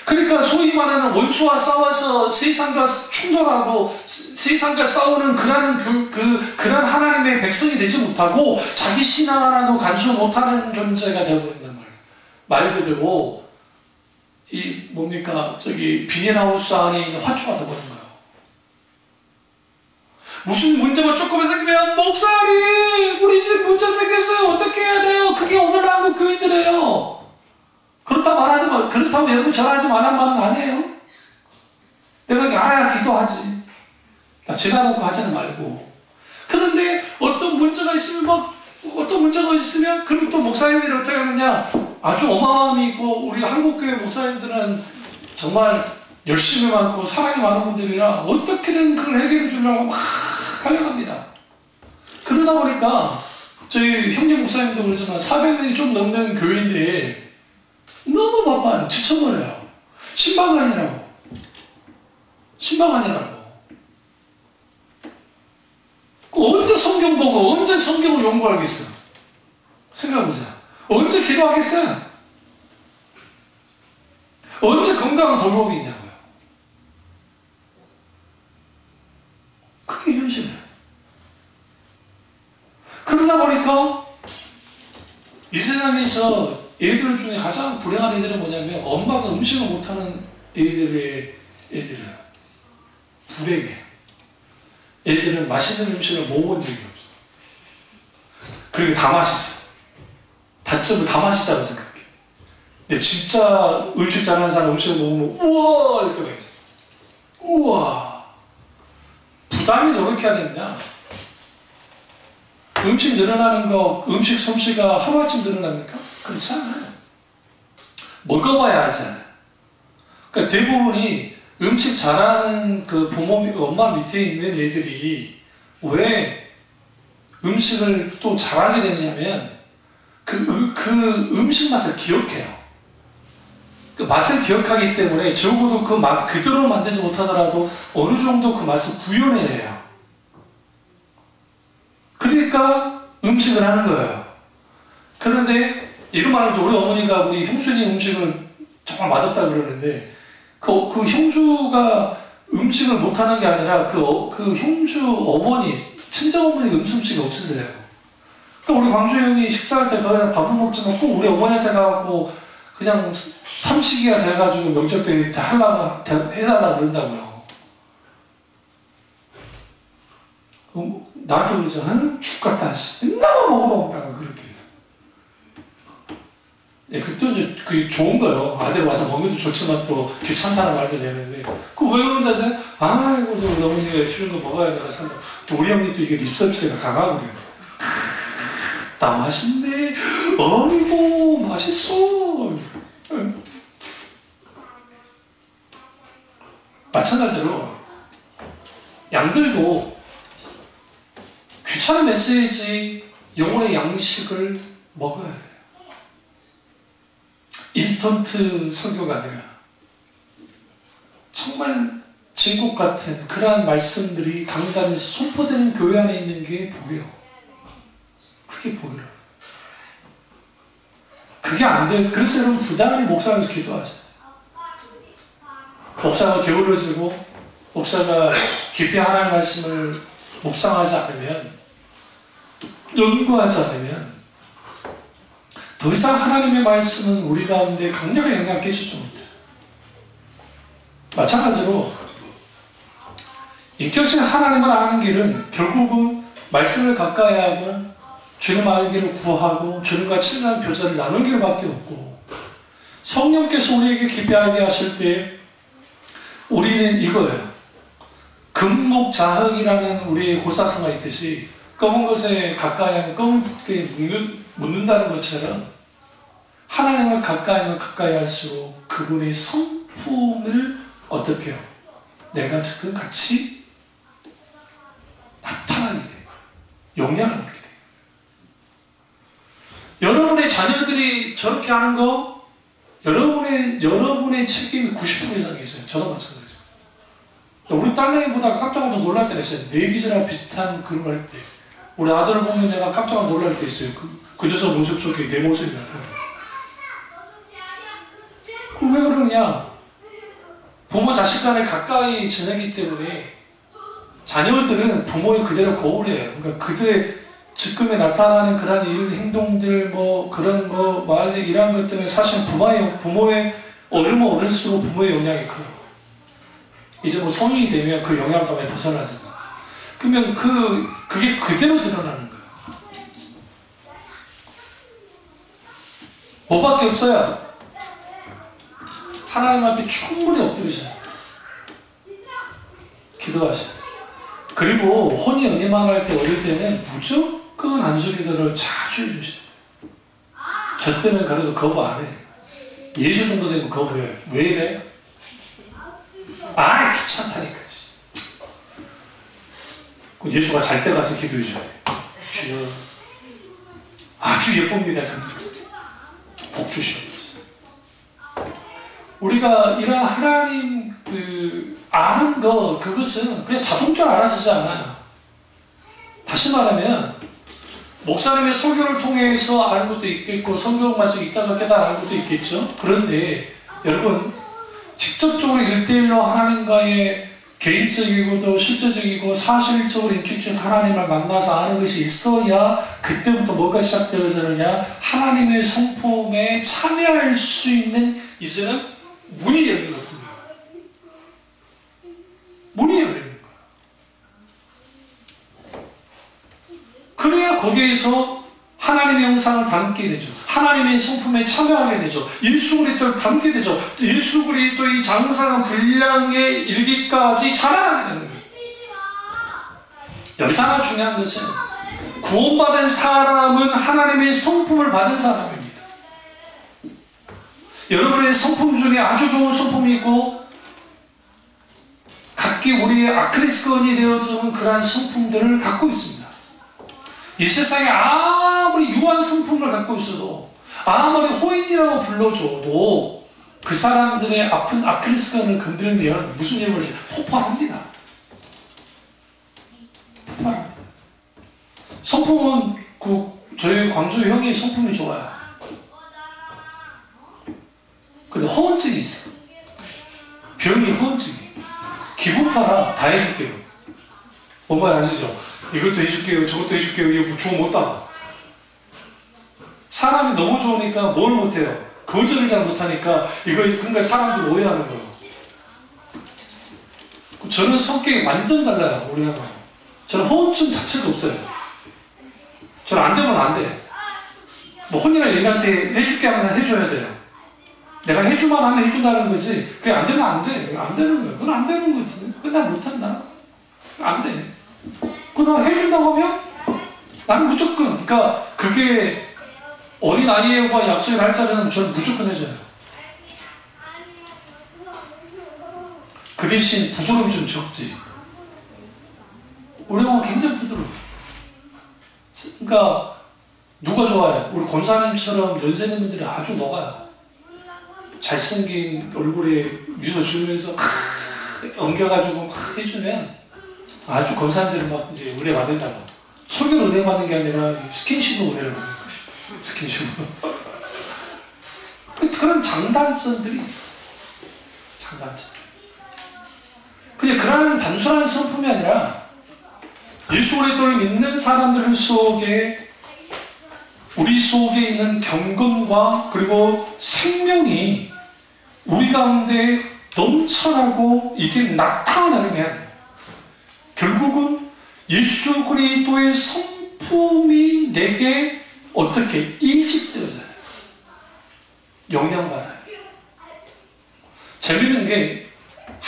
S1: 그러니까 소위 말하는 원수와 싸워서 세상과 충돌하고 세상과 싸우는 그런 하나님의 백성이 되지 못하고 자기 신앙 하나도 간수 못하는 존재가 되어버린단 말이에요. 말 그대로 비닐하우스 안에 있는 화초가 되어버린 거예요. 무슨 문제가 조금 생기면, 목사님 우리 집 문제 생겼어요, 어떻게 해야 돼요? 그게 오늘 한국 교인들이에요. 그렇다고 여러분 전화하지 말란 말은 아니에요. 내가 알아야 기도하지. 지나놓고 하지는 말고. 그런데 어떤 문제가 있으면 그럼 또 목사님들이 어떻게 하느냐, 아주 어마어마함이 있고, 우리 한국교회 목사님들은 정말 열심히 많고 사랑이 많은 분들이라 어떻게든 그걸 해결해 주려고 막 달려갑니다. 그러다 보니까 저희 형님 목사님도 그렇지만 400명이 좀 넘는 교회인데 너무 바빠요. 지쳐버려요. 신방아니라고. 언제 성경 보고 언제 성경을 연구하겠어요? 생각해보세요. 언제 기도하겠어요? 언제 건강한 돌보기 있냐고요? 그게 현실이에요. 그러다 보니까 이 세상에서 애들 중에 가장 불행한 애들은 뭐냐면, 엄마가 음식을 못하는 애들이에요. 불행해. 애들은 맛있는 음식을 먹어본 적이 없어. 그리고 다 맛있어. 다점을 다 맛있다고 생각해. 근데 진짜 음식 잘하는 사람 음식을 먹으면 우와 이럴 때가 있어. 우와. 부단히 노력해야 된다. 음식 늘어나는 거, 음식 솜씨가 하루아침 늘어납니까? 그렇지 않아요. 먹어봐야 알잖아요. 그러니까 대부분이 음식 잘하는 엄마 밑에 있는 애들이 왜 음식을 또 잘하게 되냐면 그 음식 맛을 기억해요. 그 맛을 기억하기 때문에 적어도 그 맛 그대로 만들지 못하더라도 어느 정도 그 맛을 구현해내요. 그러니까 음식을 하는 거예요. 그런데 이런 말하면 우리 어머니가 우리 형수님 음식을 정말 맛없다 그러는데 그 형수가 음식을 못하는 게 아니라 그 형수 어머니, 친정어머니 음식이 없으세요. 그러니까 우리 광주 형이 식사할 때 거기다 밥을 먹지 않고 우리 어머니한테 가고 그냥 삼식이가 돼가지고 명절 때 해달라 그런다고요. 나한테 그러죠. 죽겠다. 맨날 먹으러 그렇게 해서. 예, 그것도 이제 그게 좋은 거예요. 아들 와서 먹는 것도 좋지만 또 귀찮다는 말도 되는데. 왜 그런다 하잖아요. 아이고, 우리 어머니가 해주는 거 먹어야 내가 산다. 또 우리 형님 또 이게 립서비스가 강하거든요. 나 맛있네. 어이구, 맛있어. 마찬가지로 양들도 귀찮은 메시지, 영혼의 양식을 먹어야 돼요. 인스턴트 설교가 아니라 정말 진국 같은 그러한 말씀들이 강단에서 선포되는 교회 안에 있는 게 복이에요. 그게 복이라. 그게 안 돼요. 그래서 여러분 부단히 목사님께서 기도하세요. 목사가 게을러지고 목사가 깊이 하나님의 말씀을 묵상하지 않으면, 연구하지 않으면 더 이상 하나님의 말씀은 우리 가운데 강력한 영향을 끼치지 못해요. 마찬가지로 인격적인 하나님을 아는 길은 결국은 말씀을 가까이 하고 주님 알기를 구하고 주님과 친밀한 교제를 나누는 길밖에 없고, 성령께서 우리에게 깊이 알게 하실 때 우리는 이거예요. 금목자흑이라는 우리의 고사성가 있듯이 검은 것에 가까이 하면 검은 붓게 묻는다는 것처럼 하나님을 가까이 하면 가까이 할수록 그분의 성품을 어떻게 해요? 내가 지금 같이 나타나게 돼요. 영향을 받게 돼요. 여러분의 자녀들이 저렇게 하는 거 여러분의 책임이 90% 이상이 있어요. 저도 마찬가지죠. 우리 딸내미보다 깜짝 놀랄 때가 있어요. 내 기질이랑 비슷한 그런 걸 할 때. 우리 아들을 보면 내가 깜짝 놀랄 때 있어요. 그저서 모습 속에 내 모습이 나타나요. 그럼 왜 그러냐? 부모 자식 간에 가까이 지내기 때문에 자녀들은 부모의 그대로 거울이에요. 그러니까 그들의 지금에 나타나는 그런 일, 행동들, 그런 말, 이런 것 때문에 사실 부모의 어르면 어릴수록 부모의 영향이 커요. 이제 성인이 되면 그 영향감에 벗어나잖아. 그러면 그게 그대로 드러나는 거예요. 뭐밖에 없어요? 하나님 앞에 충분히 엎드리셔야 돼요. 기도하셔야 돼요. 그리고 혼이 연애만 할 때 어릴 때는 무조건 안수기도를 자주 해주셔야 돼요. 저 때는 그래도 거부 안 해. 예수 정도 되면 거부해요. 왜 이래? 귀찮다니까. 예수가 잘 때 가서 기도해 줘야 돼. 주여, 아주 예쁩니다. 복 주시옵소서. 우리가 이런 하나님 아는 거, 그것은 그냥 자동적으로 알아서지 않아요. 다시 말하면 목사님의 설교를 통해서 아는 것도 있겠고 성경 말씀 읽다가 깨달은 것도 있겠죠. 그런데 여러분, 직접적으로 1대1로 하나님과의 개인적이고도 실제적이고 사실적으로 인격적인 하나님을 만나서 아는 것이 있어야 그때부터 뭐가 시작되어지느냐, 하나님의 성품에 참여할 수 있는 이제는 문이 열리는 거예요. 문이 열리는 거예요. 그래야 거기에서 하나님의 형상을 담게 되죠. 하나님의 성품에 참여하게 되죠. 일수그리스도를 담게 되죠. 일수그리스도의 장성한 분량에 이르기까지 자라나게 되는 거예요. 여기서 하나 중요한 것은 구원받은 사람은 하나님의 성품을 받은 사람입니다. 여러분의 성품 중에 아주 좋은 성품이 있고 각기 우리의 아크리스건이 되어지는 그러한 성품들을 갖고 있습니다. 이 세상에 아무리 유한 성품을 갖고 있어도, 아무리 호인이라고 불러줘도 그 사람들의 아픈 아크리스건을 건드리면 무슨 일을 폭발합니다. 폭발합니다. 성품은 저희 광주 형이 성품이 좋아요. 근데 허언증이 있어. 병이 허언증이. 기고파라 다 해줄게요. 뭔가 아시죠? 이것도 해줄게요, 저것도 해줄게요. 이거 주워 못 담아. 사람이 너무 좋으니까 뭘 못해요? 거절을 잘 못하니까 그러니까 사람들이 오해하는 거예요. 저는 성격이 완전 달라요. 우리나라. 저는 허언증 자체가 없어요. 저는 안 되면 안 돼. 뭐 혼이나 얘한테 해줄게 하면 해줘야 돼요. 내가 해주만 하면 해준다는 거지. 그게 안 되면 안 돼. 안 되는 거야. 그건 안 되는 거지. 그건 난 못한다. 안 돼. 그건 해준다고 하면 나는 무조건. 그러니까 그게 어린 아이와 약속을 할 자는 저는 무조건 해줘요. 그 대신 부드러움이 좀 적지. 우리 엄마 굉장히 부드러워. 그러니까 누가 좋아해? 우리 권사님처럼 연세는 분들이 아주 녹아요. 잘생긴 얼굴에 미소 지으면서 엉겨가지고 막 해주면 아주 권사님들이 막 이제 은혜 받는다고. 설교를 은혜 받는 게 아니라 스킨십으로 은혜를 받는 거지. 스킨십으로. 그런 장단점들이 있어. 장단점. 그냥 그런 단순한 성품이 아니라 예수 그리스도를 믿는 사람들 속에 우리 속에 있는 경건과 그리고 생명이 우리 가운데 넘쳐나고 이게 나타나면 결국은 예수 그리스도의 성품이 내게 어떻게 이식되어져요. 영향받아요. 재밌는 게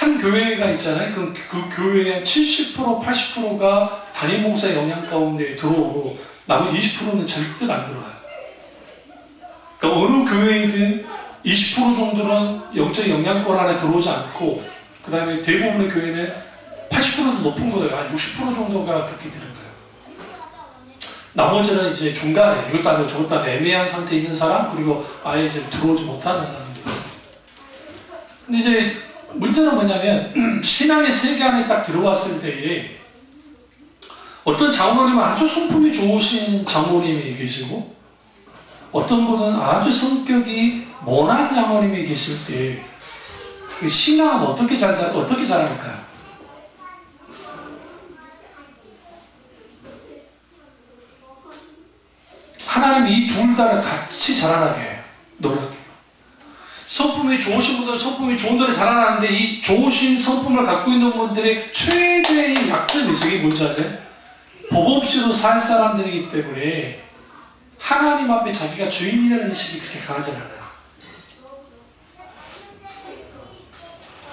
S1: 한 교회가 있잖아요. 그 교회의 70% 80%가 담임 목사의 영향 가운데 들어오고 나머지 20%는 절대 안 들어가요. 그러니까 어느 교회이든 20% 정도는 영적 영향권 안에 들어오지 않고 그 다음에 대부분의 교회는 80%도 높은 거예요. 한 60% 정도가 그렇게 되는 거예요. 나머지는 이제 중간에 이것도 아니고 저것도 아니고 애매한 상태에 있는 사람 그리고 아예 이제 들어오지 못하는 사람들이 있어요. 근데 이제 문제는 뭐냐면 신앙의 세계 안에 딱 들어왔을 때에 어떤 장로님은 아주 성품이 좋으신 장로님이 계시고 어떤 분은 아주 성격이 모난 장로님이 계실 때 그 신앙은 어떻게 자랄까요? 하나님이 이 둘 다를 같이 자라나게 해요. 노력해요. 성품이 좋으신 분들은 성품이 좋은 대로 자라나는데 이 좋으신 성품을 갖고 있는 분들의 최대의 약점이 있어요. 이게 뭔지 아세요? 법 없이도 살 사람들이기 때문에 하나님 앞에 자기가 주인이라는 인식이 그렇게 강하지 않아요.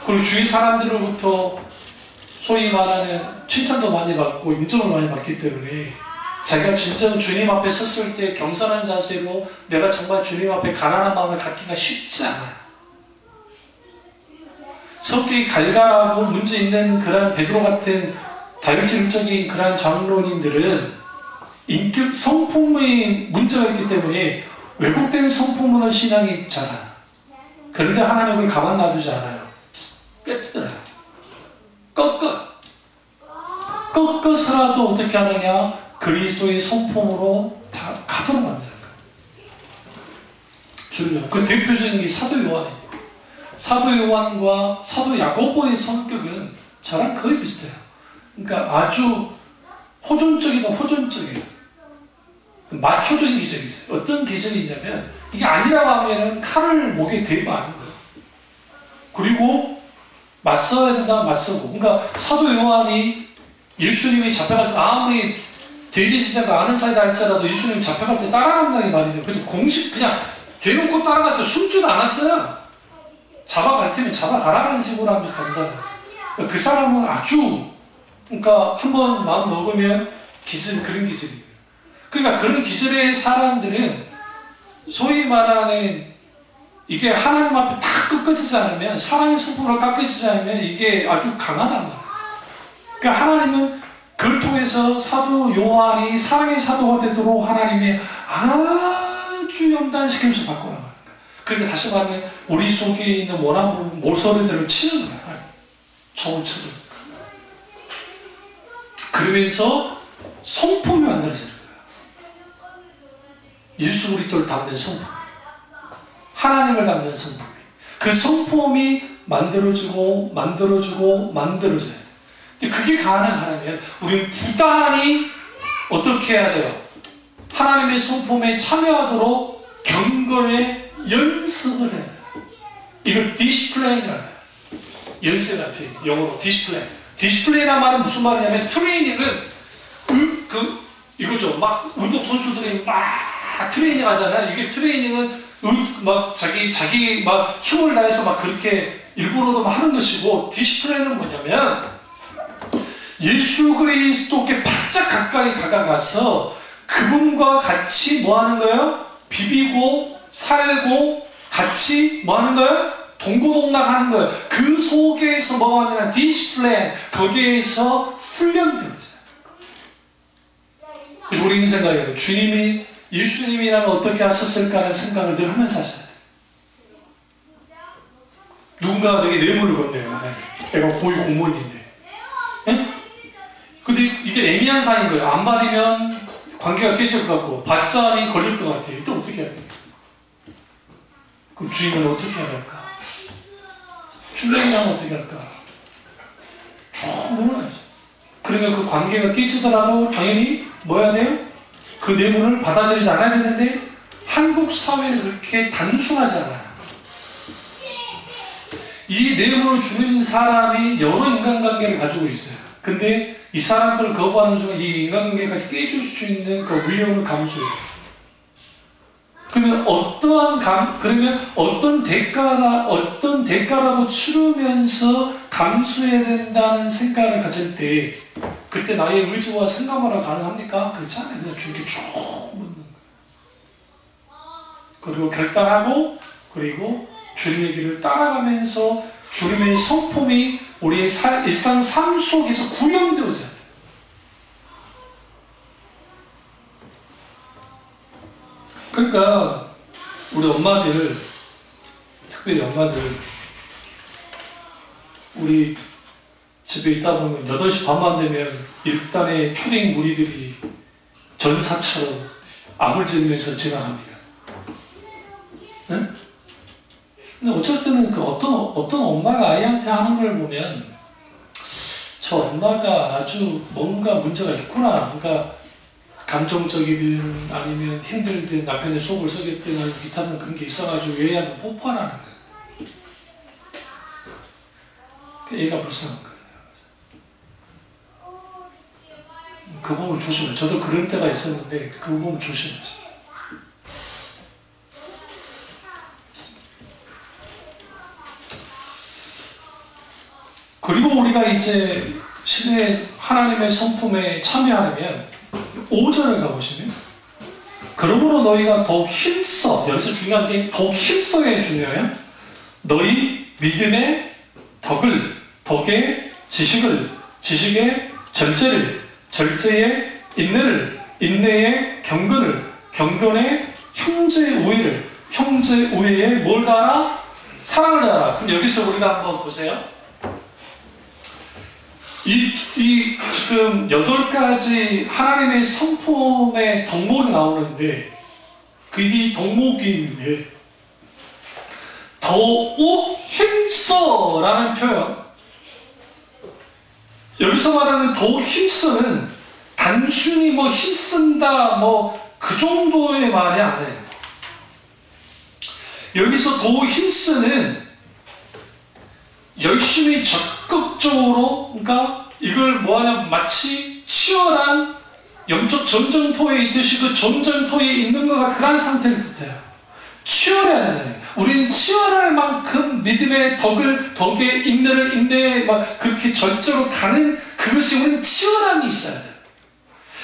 S1: 그리고 주위 사람들로부터 소위 말하는 칭찬도 많이 받고 인정을 많이 받기 때문에 자기가 진정 주님 앞에 섰을 때 겸손한 자세로 내가 정말 주님 앞에 가난한 마음을 갖기가 쉽지 않아요. 성격이 갈갈하고 문제 있는 그런 베드로 같은 다혈질적인 그런 장로님들은 인격 성품의 문제가 있기 때문에 왜곡된 성품으로 신앙이 자라요. 그런데 하나님을 가만 놔두지 않아요. 꿰뚫어요. 꺾어서라도 어떻게 하느냐? 그리스도의 성품으로 다 가도록 만드는 거예요. 그 대표적인 게 사도 요한입니다. 사도 요한과 사도 야고보의 성격은 저랑 거의 비슷해요. 그러니까 아주 호전적이다 호전적이에요. 마초적인 기질이 있어요. 어떤 기질이 있냐면 이게 아니라고 하면은 칼을 목에 대고 하는 거예요. 그리고 맞서야 된다면 맞서고. 그러니까 사도 요한이 예수님이 잡혀가서 아무리 대제사장과 아는 사이다 할지라도 예수님 잡혀갈 때 따라간다는 말이 돼요. 근데 공식 그냥 대놓고 따라갔어요. 숨지도 않았어요. 잡아갈 테면 잡아가라는 식으로 하면 간다는 거예요. 그 사람은 아주 그러니까 한번 마음 먹으면 그런 기질이에요. 그러니까 그런 기질의 사람들은 소위 말하는 이게 하나님 앞에 다 꺾어지지 않으면 사랑의 성품으로 깎여지지 않으면 이게 아주 강하단 말이에요. 그러니까 하나님은 그걸 통해서 사도 요한이 사랑의 사도가 되도록 하나님이 아주 연단시키면서 바꿔나가는 거예요. 그러니까 다시 말하면 우리 속에 있는 원한 부분 모서리들을 치는 거예요. 총을 쳐서. 그러면서 성품이 만들어지는 거예요. 예수 그리스도를 담는 성품. 하나님을 담는 성품. 그 성품이 만들어지고 만들어져요. 그게 가능하려면 우리는 부단히 어떻게 해야 돼요? 하나님의 성품에 참여하도록 경건의 연습을 해야 돼요. 이걸 디시플레인이라는 거예요. 연습이라는 표현, 영어로 디시플레인. 디시플레인이라는 말은 무슨 말이냐면 트레이닝은 이거죠. 막 운동선수들이 막 트레이닝 하잖아요. 이게 트레이닝은 막 자기 막 힘을 다해서 막 그렇게 일부러도 막 하는 것이고, 디시플레인은 뭐냐면 예수 그리스도께 바짝 가까이 다가가서 그분과 같이 뭐 하는 거예요? 비비고 살고 같이 뭐 하는 거예요? 동고동락하는 거예요. 그 속에서 뭐가 하느냐? 디시플레인, 거기에서 훈련되죠. 그래서 우리는 생각해요. 주님이, 예수님이라면 어떻게 하셨을까라는 생각을 늘 하면서 하셔야 돼요. 누군가가 되게 뇌물을 건네요. 애가 고위 공무원인데. 네? 근데 이게 애매한 사이인 거예요. 안 받으면 관계가 깨질 것 같고, 받자니 걸릴 것 같아요. 이때 어떻게 해야 돼요? 그럼 주님은 어떻게 해야 할까? 주님이라면 어떻게 할까? 쭉 물어야죠. 그러면 그 관계가 깨지더라도 당연히 뭐 해야 돼요? 그 뇌물을 받아들이지 않아야 되는데, 한국 사회는 그렇게 단순하지 않아요. 이 뇌물을 주는 사람이 여러 인간관계를 가지고 있어요. 근데 이 사람들을 거부하는 순간 이 인간관계가 깨질 수 있는 그 위험을 감수해요. 그러면 어떤 대가라도 치르면서 감수해야 된다는 생각을 가질 때, 그때 나의 의지와 생각만으로 가능합니까? 그렇지 않아요. 그냥 주님께 쭉 묻는 거예요. 그리고 결단하고, 그리고 주님의 길을 따라가면서 주님의 성품이 우리의 일상 삶 속에서 구현되어져야 돼요. 그러니까 우리 엄마들, 특별히 엄마들, 우리 집에 있다 보면 8시 반만 되면 일단의 초딩 무리들이 전사처럼 악을 지으면서 지나갑니다. 네? 근데 어쩔 때는 그 어떤 엄마가 아이한테 하는 걸 보면, 저 엄마가 아주 뭔가 문제가 있구나. 그러니까 감정적이든 아니면 힘들든 남편의 속을 썩였든 아니면 기타든 그런 게 있어가지고 얘한테 뽀뽀하라는 거예요. 얘가 불쌍한 거예요. 그 부분 조심해요. 저도 그런 때가 있었는데 그 부분 조심해요. 그리고 우리가 이제 시대의 하나님의 성품에 참여하려면 5절을 가보시면, 그러므로 너희가 더욱 힘써, 여기서 중요한 게 더욱 힘써야 중요해요. 너희 믿음의 덕의 지식을, 지식의 절제를, 절제의 인내를, 인내의 경건을, 경건의 형제 우애를, 형제 우애에 뭘 달아? 사랑을 달아. 그럼 여기서 우리가 한번 보세요. 지금 8가지 하나님의 성품의 덕목이 나오는데, 이 덕목이 있는데, 더욱 힘써 라는 표현, 여기서 말하는 더욱 힘써는 단순히 뭐 힘쓴다 그 정도의 말이 아니에요. 여기서 더욱 힘쓰는 열심히 적극적으로, 그러니까 이걸 뭐하냐면 마치 치열한 영적 전쟁터에 있듯이 그 전쟁터에 있는 것 같은 그런 상태를 뜻해요. 치열해야 되는, 우리는 치열할 만큼 믿음의 덕의 인내에 막 그렇게 절제로 가는, 그것이 우리는 치열함이 있어야 돼요.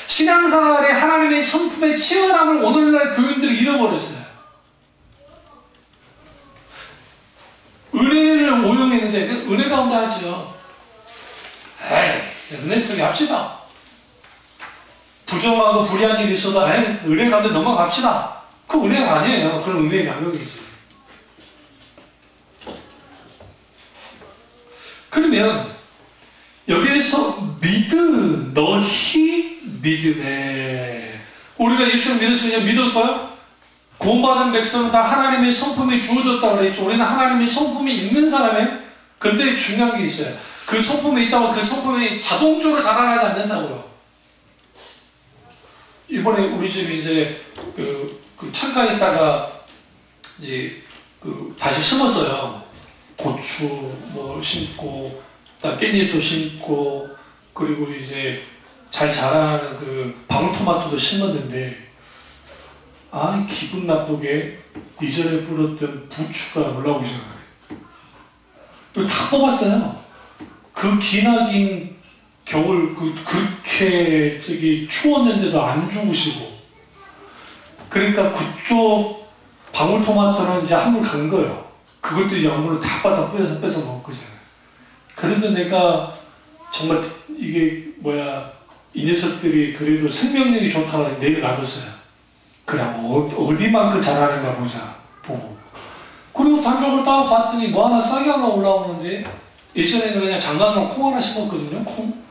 S1: 신앙생활에 하나님의 성품의 치열함을 오늘날 교인들이 잃어버렸어요. 은혜를 오용했는데 은혜 가운데 하죠. 에이, 은혜 속에 합시다. 부정하고 불의한 일이 있어도 은혜 가운데 넘어갑시다. 그 은혜가 아니에요. 그건 은혜의 양육이지. 그러면 여기에서 너희 믿음에, 우리가 예수를 믿었어요? 구원받은 백성은 다 하나님의 성품이 주어졌다고 그랬죠. 우리는 하나님의 성품이 있는 사람이에요. 근데 중요한 게 있어요. 그 성품이 있다고 그 성품이 자동적으로 자라나지 않는다고요. 이번에 우리 집이 이제 그 창가에 있다가 이제 다시 심었어요. 고추 뭐 심고, 깻잎도 심고, 그리고 이제 잘 자라는 그 방울토마토도 심었는데, 기분 나쁘게 이전에 뿌렸던 부추가 올라오기 시작해요. 다 뽑았어요. 그 기나긴 겨울 그렇게 추웠는데도 안 죽으시고, 그러니까 그쪽 방울토마토는 이제 한물 간 거예요. 그것도 이제 한물로 다 뺏어 먹을 거잖아요. 그래도 내가 정말 이게 이 녀석들이 그래도 생명력이 좋다고 내일 놔뒀어요. 그래, 어디만큼 잘하는가 보자 보고. 그리고 단종을 딱 봤더니 뭐 하나 싹이 하나 올라오는데, 예전에는 그냥 장난으로 콩 하나 심었거든요. 콩.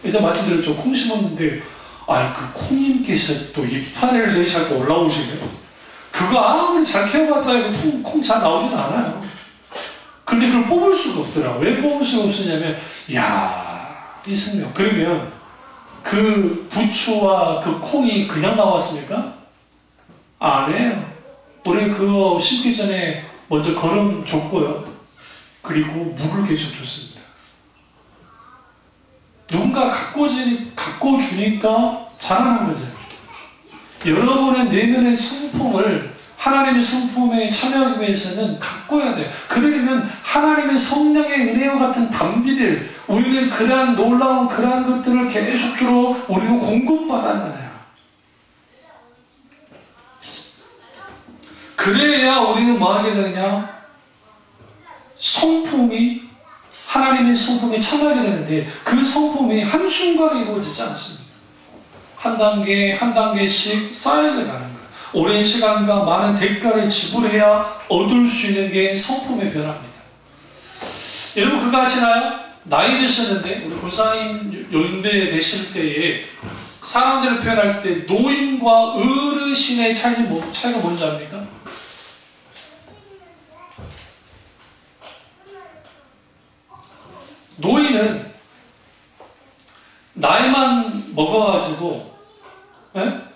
S1: 예전 말씀드렸죠. 콩 심었는데, 그 콩님께서 또 이파리를 내시할 때 올라오시네요. 그거 아무리 잘 키워봤자 이거 콩 잘 나오진 않아요. 근데 그걸 뽑을 수가 없더라. 왜 뽑을 수가 없었냐면, 이 생명. 그러면 그 부추와 그 콩이 그냥 나왔습니까? 아니에요. 우리 그거 심기 전에 먼저 거름 줬고요. 그리고 물을 계속 줬습니다. 누군가 갖고 주니까 자라는 거죠. 여러분의 내면의 성품을 하나님의 성품에 참여하기 위해서는 가꿔야 돼요. 그러려면 하나님의 성령의 은혜와 같은 단비들, 우리는 그러한 놀라운 그러한 것들을 계속적으로 우리도 공급받아야 해요. 그래야 우리는 뭐 하게 되느냐? 성품이 하나님의 성품에 참여하게 되는데, 그 성품이 한순간에 이루어지지 않습니다. 한 단계 한 단계씩 쌓여져 가는 거예요. 오랜 시간과 많은 대가를 지불해야 얻을 수 있는 게 성품의 변화입니다. 여러분 그거 아시나요? 나이 드셨는데, 우리 권사님 연배 되실 때에 사람들을 표현할 때 노인과 어르신의 차이가 뭔지 압니까? 노인은 나이만 먹어가지고,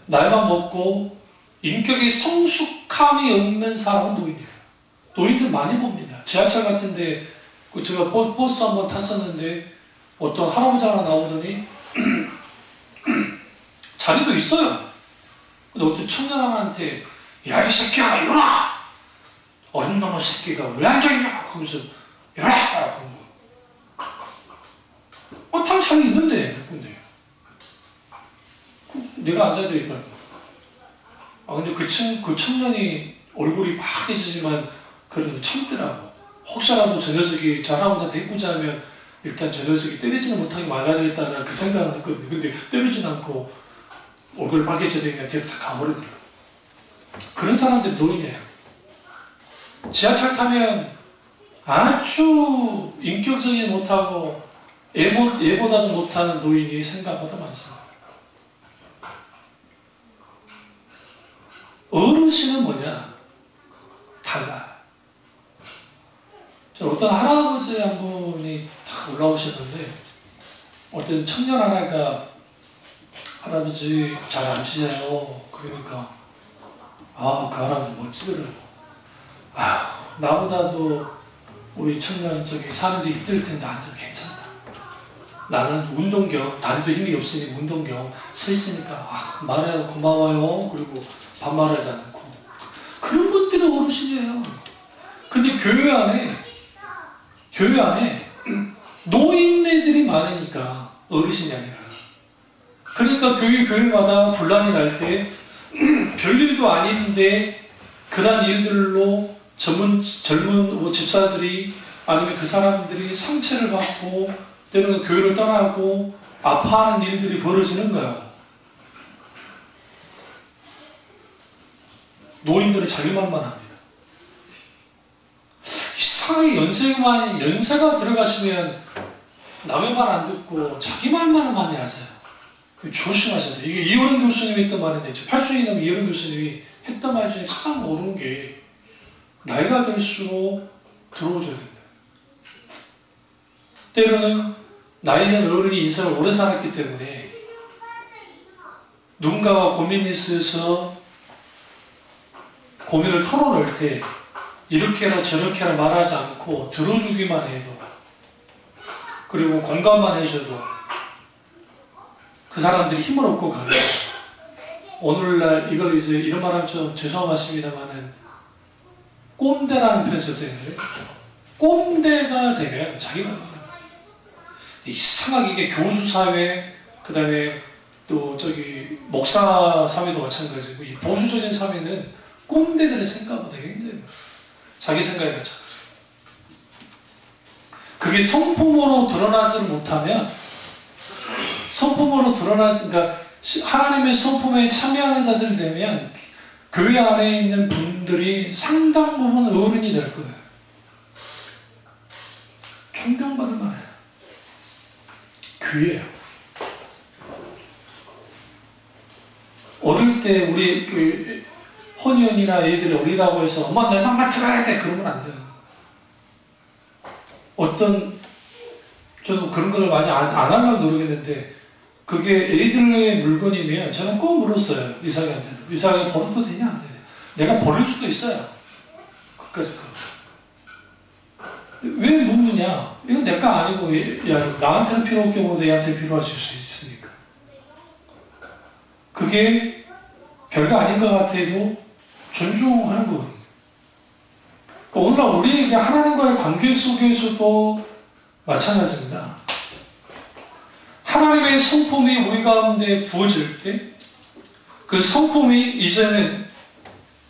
S1: 나이만 먹고 인격의 성숙함이 없는 사람은 노인이에요. 노인들 많이 봅니다. 지하철 같은데 제가 버스 한번 탔었는데 어떤 할아버지 하나 나오더니 자리도 있어요. 근데 어떤 청년 하나한테, 야, 이 새끼야, 일어나! 어린 놈의 새끼가 왜 앉아있냐? 하면서, 일어나! 다 자리 있는데, 근데. 내가 앉아져 있다. 근데 그 청년이 얼굴이 파래지지만 그래도 참더라고. 혹시라도 저 녀석이 잘하고나한테 해꾸자면 일단 저 녀석이 때리지는 못하게 막아야 되겠다는 그 생각을 했거든요. 근데 때리진 않고 얼굴 빨개져야 되니까 다 가버리더라고요. 그런 사람들이 노인이에요. 지하철 타면 아주 인격적이지 못하고 얘보다도 못하는 노인이 생각보다 많습니다. 어르신은 뭐냐? 달라. 어떤 할아버지 한 분이 딱 올라오셨는데, 어떤 청년 하나가 할아버지 잘 앉으세요. 그러니까 그 할아버지 멋지더라고. 나보다도 우리 청년 사는데 힘들 텐데 앉아도 괜찮다. 나는 운동경, 다리도 힘이 없으니 운동경 서 있으니까 말해요, 고마워요. 그리고 반말하지 않고. 그런 분들이 어르신이에요. 근데 교회 안에 노인네들이 많으니까 어르신이 아니라. 그러니까 교회마다 분란이 날 때 별일도 아닌데 그런 일들로 젊은 집사들이, 아니면 그 사람들이 상처를 받고 때로는 교회를 떠나고 아파하는 일들이 벌어지는 거예요. 노인들은 자기만만 합니다. 이상하게 연세가 들어가시면 남의 말 안 듣고 자기 말만 많이 하세요. 조심하셔야 돼요. 이게 이호령 교수님이 했던 말인데, 팔순이남 이호령 교수님이 했던 말 중에 참 옳은 게, 나이가 들수록 들어줘야 된다. 때로는 나이는 어른이 인생을 오래 살았기 때문에 누군가가 고민이 있어서 고민을 털어놓을 때 이렇게나 저렇게나 말하지 않고 들어주기만 해도, 그리고 공감만 해줘도 그 사람들이 힘을 얻고 가는 거예요. 오늘날 이걸 이제 이런 말하면 좀 죄송한 말씀입니다만은 꼰대라는 표현 썼잖아요. 꼰대가 되면 자기가 이상하게 이게 교수 사회, 그 다음에 또 저기 목사 사회도 마찬가지고, 이 보수적인 사회는 꼰대들의 생각보다 굉장히 자기 생각이 맞춰. 그게 성품으로 드러나지를 못하면, 성품으로 그러니까 하나님의 성품에 참여하는 자들이 되면 교회 안에 있는 분들이 상당 부분 어른이 될 거예요. 존경받을 만해요. 귀해요. 어릴 때 우리 그 헌현이나 애들이 어리다고 해서 엄마 내 맘 맞춰야 돼 그러면 안 돼요. 저도 그런 걸 많이 안 하려고 노력했는데, 그게 애들의 물건이면 저는 꼭 물었어요. 이삭이한테도. 이삭이 버려도 되냐 안 되냐. 내가 버릴 수도 있어요. 끝까지. 왜 묻느냐. 이건 내 거 아니고, 야, 나한테는 필요 없게 보도 얘한테 필요할 수 있으니까. 그게 별거 아닌 것 같아도 존중하는 거예요. 오늘날 우리 하나님과의 관계 속에서도 마찬가지입니다. 하나님의 성품이 우리 가운데 부어질 때 그 성품이 이제는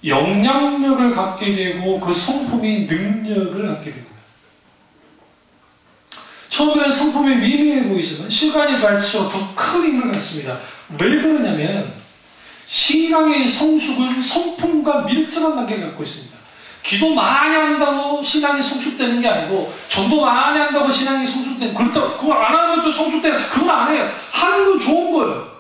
S1: 영향력을 갖게 되고 그 성품이 능력을 갖게 됩니다. 처음에는 성품이 미미해 보이지만 시간이 갈수록 더 큰 힘을 갖습니다. 왜 그러냐면 신앙의 성숙은 성품과 밀접한 관계를 갖고 있습니다. 기도 많이 한다고 신앙이 성숙되는 게 아니고, 전도 많이 한다고 신앙이 성숙되는, 그렇다고 그거 안 하면 또 성숙되는, 그건 안 해요. 하는 건 좋은 거예요.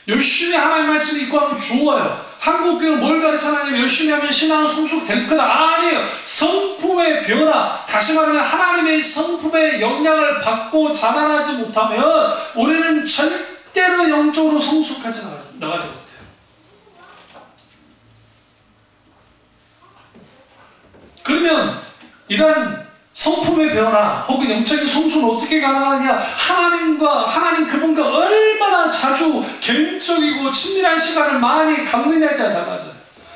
S1: 열심히 하나님 말씀을 읽고 하면 좋아요. 한국교회는 뭘 가르쳐냐면 열심히 하면 신앙은 성숙될 거다. 아니에요. 성품의 변화, 다시 말하면 하나님의 성품의 영향을 받고 자라나지 못하면 우리는 절대로 영적으로 성숙하지 나가지 못해요. 그러면 이런 성품의 변화 혹은 영적인 성숙은 어떻게 가능하느냐? 하나님 그분과 얼마나 자주 개인적이고 친밀한 시간을 많이 갖느냐에 따라 달라져요.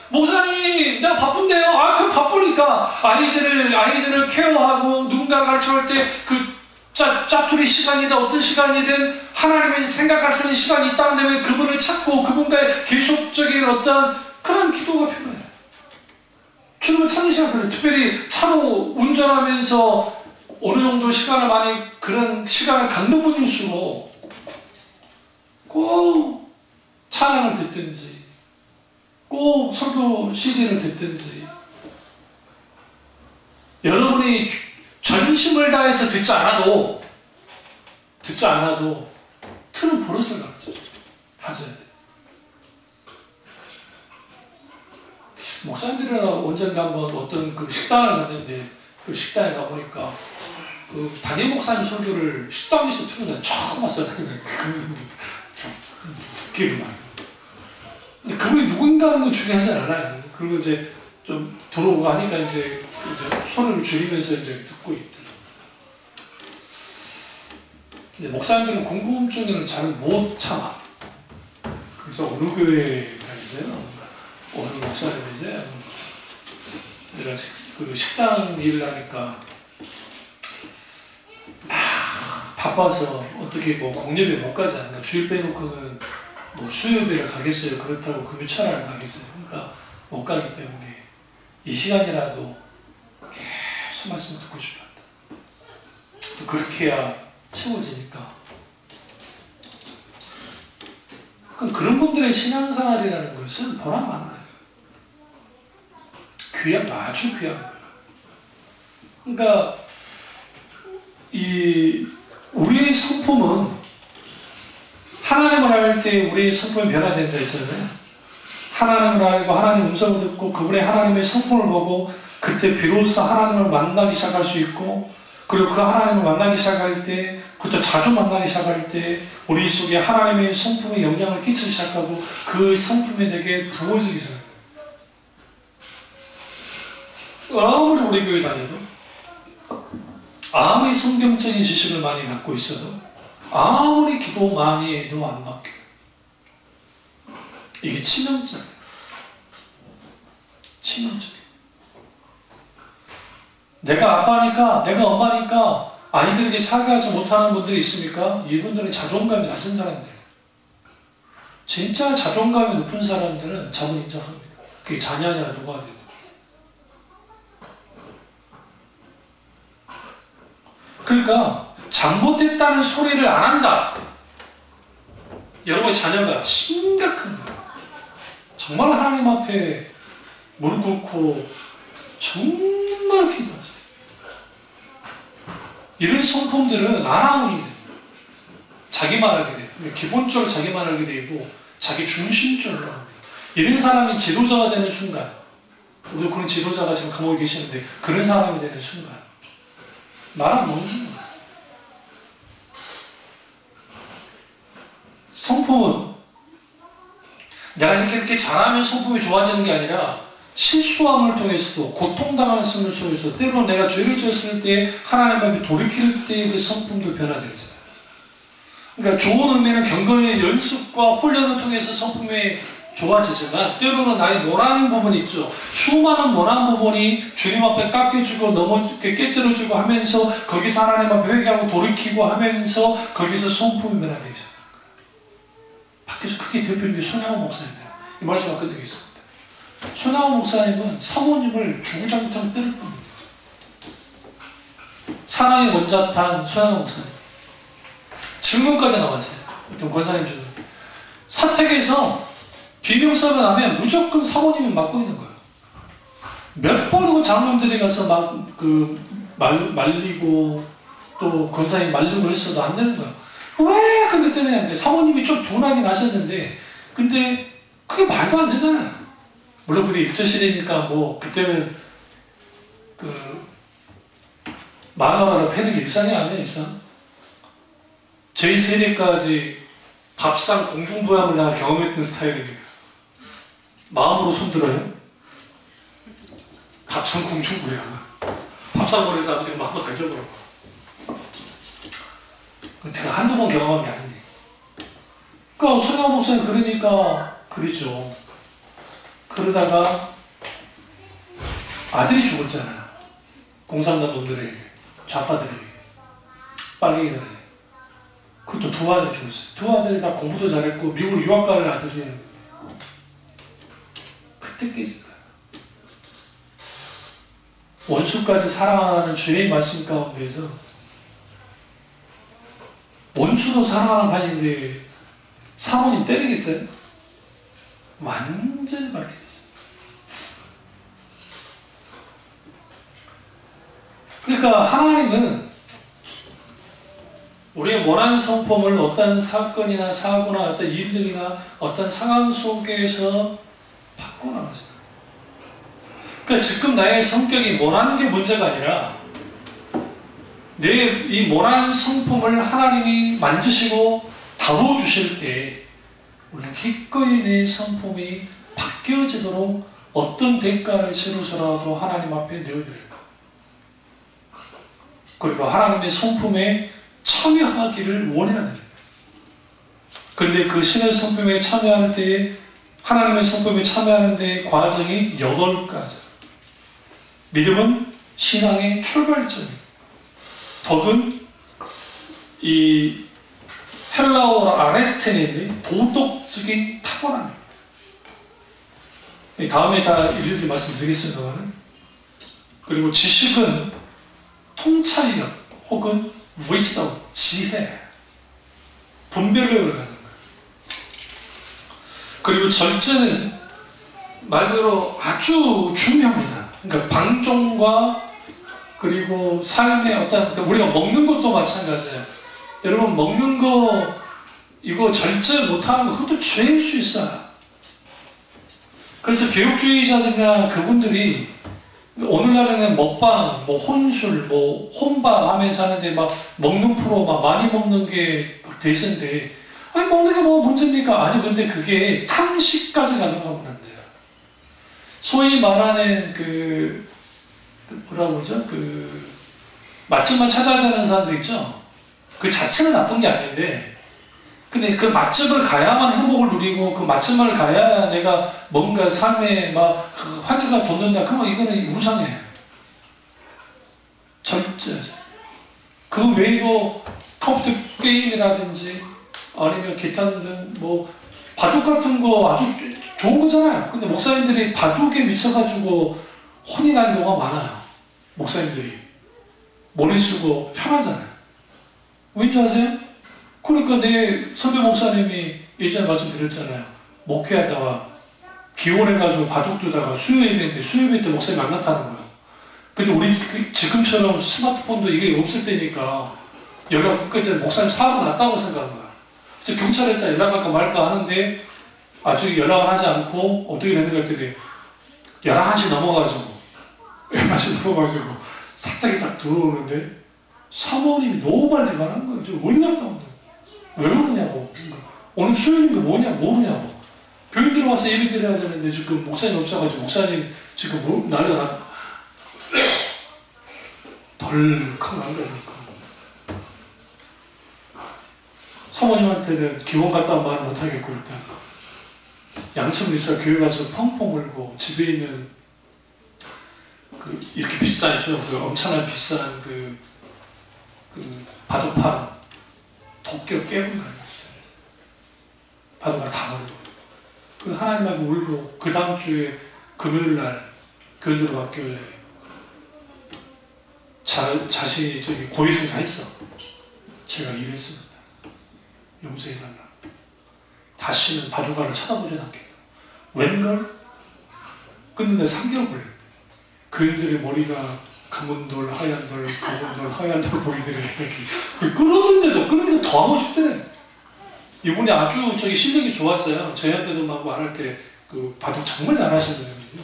S1: 목사님 내가 바쁜데요. 그럼 바쁘니까 아이들을 케어하고 누군가를 가르쳐갈 때 그 짜투리 시간이든 어떤 시간이든 하나님의 생각할 수 있는 시간이 있다는 데면 그분을 찾고 그분과의 계속적인 어떤 그런 기도가 필요해요. 주님을 찾는 시간 필요해요. 특별히 차로 운전하면서 어느 정도 시간을 많이 그런 시간을 갖는 분일수록 꼭 찬양을 듣든지 꼭 설교 CD를 듣든지 여러분이 전심을 다해서 듣지 않아도 틀은 버릇을 가져야 돼. 목사님들이랑 언젠가 한번 어떤 그 식당을 갔는데 그 식당에 가보니까 그 담임 목사님 설교를 식당에서 틀어서 처음 왔어요. 웃기게 말. 근데 그분이 누군가는 건 중요하지 않아요. 그리고 이제 좀 들어오고 하니까 이제 손을 줄이면서 이제 듣고 있더라고요. 근데 목사님들은 궁금증을 잘 못 참아. 그래서 어느 교회에 다니세요? 어느 목사님이세요? 내가 그 식당 일을 하니까 바빠서 어떻게 뭐 공예배 못 가지 않나. 주일 빼놓고는 뭐 수요예배를 가겠어요. 그렇다고 금요철을 가겠어요. 그러니까 못 가기 때문에 이 시간이라도 계속 말씀 듣고 싶었다. 또 그렇게 해야 채워지니까. 그럼 그런 분들의 신앙생활이라는 것은 보람 많아요. 아주 귀한 거예요. 그러니까 우리의 성품은 하나님을 알 때 우리의 성품이 변화된다 했잖아요. 하나님을 알고 하나님 음성을 듣고 그분의 하나님의 성품을 보고 그때 비로소 하나님을 만나기 시작할 수 있고, 그리고 그 하나님을 만나기 시작할 때, 그것도 자주 만나기 시작할 때 우리 속에 하나님의 성품에 영향을 끼치기 시작하고 그 성품이 내게 부어지기 시작해요. 아무리 우리 교회 다녀도, 아무리 성경적인 지식을 많이 갖고 있어도, 아무리 기도 많이 해도 안 바뀌어요. 이게 치명적이에요. 치명적이에요. 내가 아빠니까, 내가 엄마니까 아이들에게 사과하지 못하는 분들이 있습니까? 이분들은 자존감이 낮은 사람들이에요. 진짜 자존감이 높은 사람들은 자문 인정합니다. 그게 자녀냐 누가 되든. 그러니까 잘못했다는 소리를 안 한다. 여러분의 자녀가 심각한 거예요. 정말 하나님 앞에 무릎 꿇고 정말 기도하세요. 이런 성품들은 안 하오니 자기만 하게 돼요. 기본적으로 자기만 하게 되고 자기 중심적으로 합니다. 이런 사람이 지도자가 되는 순간, 우리도 그런 지도자가 지금 감옥에 계시는데 그런 사람이 되는 순간 말안 먹는 거예요. 성품은 내가 이렇게 잘하면 성품이 좋아지는 게 아니라 실수함을 통해서도, 고통당하는 삶을 통해서, 때로는 내가 죄를 지었을 때 하나님 앞에 돌이킬 때 그 성품도 변화되잖아요. 그러니까 좋은 의미는 경건의 연습과 훈련을 통해서 성품이 좋아지지만 때로는 나의 모난 부분이 있죠. 수많은 모난 부분이 주님 앞에 깎여지고 깨뜨려지고 하면서 거기서 하나님 앞에 회개하고 돌이키고 하면서 거기서 성품이 변화되기 시작합니다. 밖에서 크게 대표인 게 손양호 목사님이에요. 이 말씀을 끝내겠습니다. 손양호 목사님은 사모님을 주구장창 때릴 뿐입니다. 사랑의 원자탄 손양호 목사님. 증거까지 나왔어요. 어떤 권사님 중에. 사택에서 비명사가 나면 무조건 사모님이 맡고 있는 거예요. 몇 번이고 장로님들이 가서 말리고 또 권사님 말리고 했어도 안 되는 거예요. 왜 그랬더니 사모님이 좀 둔하게 나셨는데, 근데 그게 말도 안 되잖아요. 물론 그게 일처시대니까 뭐 그때는 만화마다 패는 게 일상이 아니에요. 일상. 제 세대까지 밥상 공중부양을 내가 경험했던 스타일입니다. 마음으로 손들어요. 밥상 공중부양. 밥상거리에서 아버지가 마음으로 던져버려. 제가 한두 번 경험한 게 아니에요. 그러니까 손양호 목사님 그러니까 그러죠. 그러다가 아들이 죽었잖아요. 공산당 놈들에게, 좌파들에게, 빨갱이들에게. 그것도 두 아들이 죽었어요. 두 아들이 다 공부도 잘했고 미국으로 유학 가는 아들이에요. 그때 깨진 거예요. 원수까지 사랑하는 주의 말씀 가운데서 원수도 사랑하는 판인데 사모님 때리겠어요? 완전히 밝혀졌어요. 그러니까 하나님은 우리의 모난 성품을 어떤 사건이나 사고나 어떤 일들이나 어떤 상황 속에서 바꿔나가잖아요. 그러니까 지금 나의 성격이 모난 게 문제가 아니라 내 이 모난 성품을 하나님이 만지시고 다뤄주실 때 우리는 기꺼이 내 성품이 바뀌어지도록 어떤 대가를 치르서라도 하나님 앞에 내어드릴 것. 그리고 하나님의 성품에 참여하기를 원하는 일. 그런데 그 신의 성품에 참여할 때에 하나님의 성품에 참여하는 데 과정이 8가지. 믿음은 신앙의 출발점입니다. 덕은 이 헬라어로 아레테네인데 도덕적인 타고남입니다. 다음에 다 일일이 말씀드리겠습니다만, 그리고 지식은 통찰력 혹은 wisdom, 지혜, 분별력을 갖는 거예요. 그리고 절제는 말 그대로 아주 중요합니다. 그러니까 방종과 그리고 삶의 어떤, 우리가 먹는 것도 마찬가지예요. 여러분 먹는 거 이거 절제 못하는 거 그것도 죄일 수 있어요. 그래서 교육주의자들이나 그분들이 오늘날에는 먹방, 뭐 혼술, 뭐 혼밥 하면서 하는데 막 먹는 프로 막 많이 먹는 게 대세인데, 아니 먹는 게 뭐 문제입니까? 아니 근데 그게 탕식까지 가져가면 안 돼요. 소위 말하는 뭐라고 그러죠? 그 맛집만 찾아야 되는 사람도 있죠. 그 자체는 나쁜 게 아닌데, 근데 그 맛집을 가야만 행복을 누리고 그 맛집을 가야 내가 뭔가 삶에 막 그 환희가 돋는다. 그러면 이거는 우상이에요. 절제하죠. 그 외에도 컴퓨터 게임이라든지 아니면 기타 등 뭐 바둑 같은 거 아주 좋은 거잖아요. 근데 목사님들이 바둑에 미쳐가지고 혼이 난 경우가 많아요. 목사님들이 머리 쓰고 편하잖아요. 왠지 아세요? 그러니까 내 선배 목사님이 예전에 말씀드렸잖아요. 목회하다가 기원해가지고 바둑 두다가 수요 예배 때 목사님이 안 나타나는 거예요. 근데 우리 지금처럼 스마트폰도 이게 없을 때니까 연락 끝까지 목사님 사고 났다고 생각한 거야. 그래서 경찰에다 연락할까 말까 하는데 아직 연락을 하지 않고 어떻게 됐는가 했더니 11시 넘어가지고 살짝이 딱 들어오는데 사모님이 너무 빨리 말한 거예요. 저 어디 갔다 온다. 왜 그러냐고. 오늘 수요일인가 뭐냐 모르냐고. 교회 들어와서 예배 드려야 되는데 지금 목사님 없어가지고 목사님 지금 뭐 난리가 나. 덜컥 난 거니까. 사모님한테는 기원 갔다 말 못하겠고 일단 양천 리사 교회 가서 펑펑 울고 집에 있는 그 이렇게 비싸죠. 그 엄청난 비싼 그 바둑판 도끼로 깨문 거예요. 바둑을 다 버리고 그 하나님하고 울고 그 다음 주에 금요일날 교회로 바뀌길래 자신이 저기 고의성 다 했어. 제가 이랬습니다. 용서해달라. 다시는 바둑알을 쳐다보지 않겠다. 웬걸? 끝는데 3개월 걸렸대. 그인들의 머리가 검은돌, 하얀돌, 검은돌, 하얀돌 보이더래. 끊었는데도 더 하고 싶대. 이분이 아주 저기 실력이 좋았어요. 저희한테도 막 말할 때 그 바둑 정말 잘하시는 분이거든요.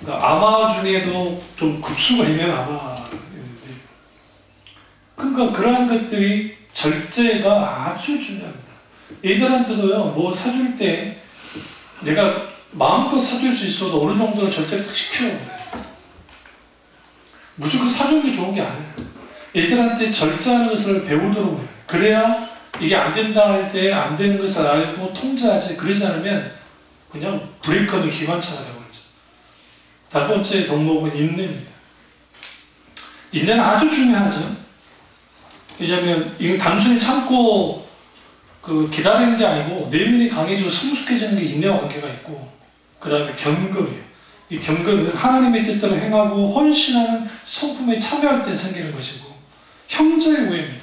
S1: 그러니까 아마 중에도 좀 급수가 있는 아마였는데. 그러니까 그러한 것들이 절제가 아주 중요합니다. 애들한테도요, 뭐 사줄 때 내가 마음껏 사줄 수 있어도 어느 정도는 절제를 딱 시켜야 돼요. 무조건 사주는 게 좋은 게 아니에요. 애들한테 절제하는 것을 배우도록 해요. 그래야 이게 안 된다 할 때 안 되는 것을 알고 통제하지. 그러지 않으면 그냥 브레이크하는 기관차가 되어버리죠. 다섯 번째 덕목은 인내입니다. 인내는 아주 중요하죠. 왜냐하면 이건 단순히 참고 기다리는 게 아니고 내면이 강해지고 성숙해지는 게 인내와 관계가 있고, 그 다음에 경건이에요. 이 경건은 하나님의 뜻대로 행하고 헌신하는 성품에 참여할 때 생기는 것이고, 형제의 우애입니다.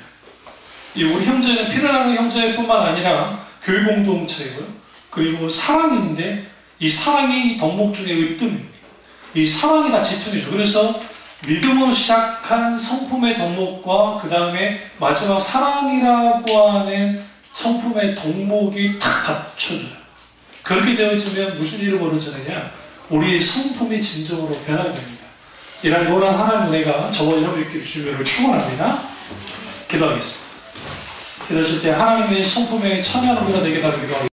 S1: 이 우리 형제는 피를 나는 형제뿐만 아니라 교회 공동체고요. 그리고 사랑인데 이 사랑이 덕목 중에 으뜸입니다. 이 사랑이 다 지통이죠. 그래서 믿음으로 시작한 성품의 덕목과 그 다음에 마지막 사랑이라고 하는 성품의 덕목이 딱 받쳐줘요. 그렇게 되어지면 무슨 일이 벌어지느냐? 우리의 성품이 진정으로 변하게 됩니다. 이런 노란 하나님의 은혜가 저와 여러분께 주시기를 축원합니다. 기도하겠습니다. 기도하실 때 하나님의 성품에 참여하는 우리가 되게 달라고 기도하겠습니다.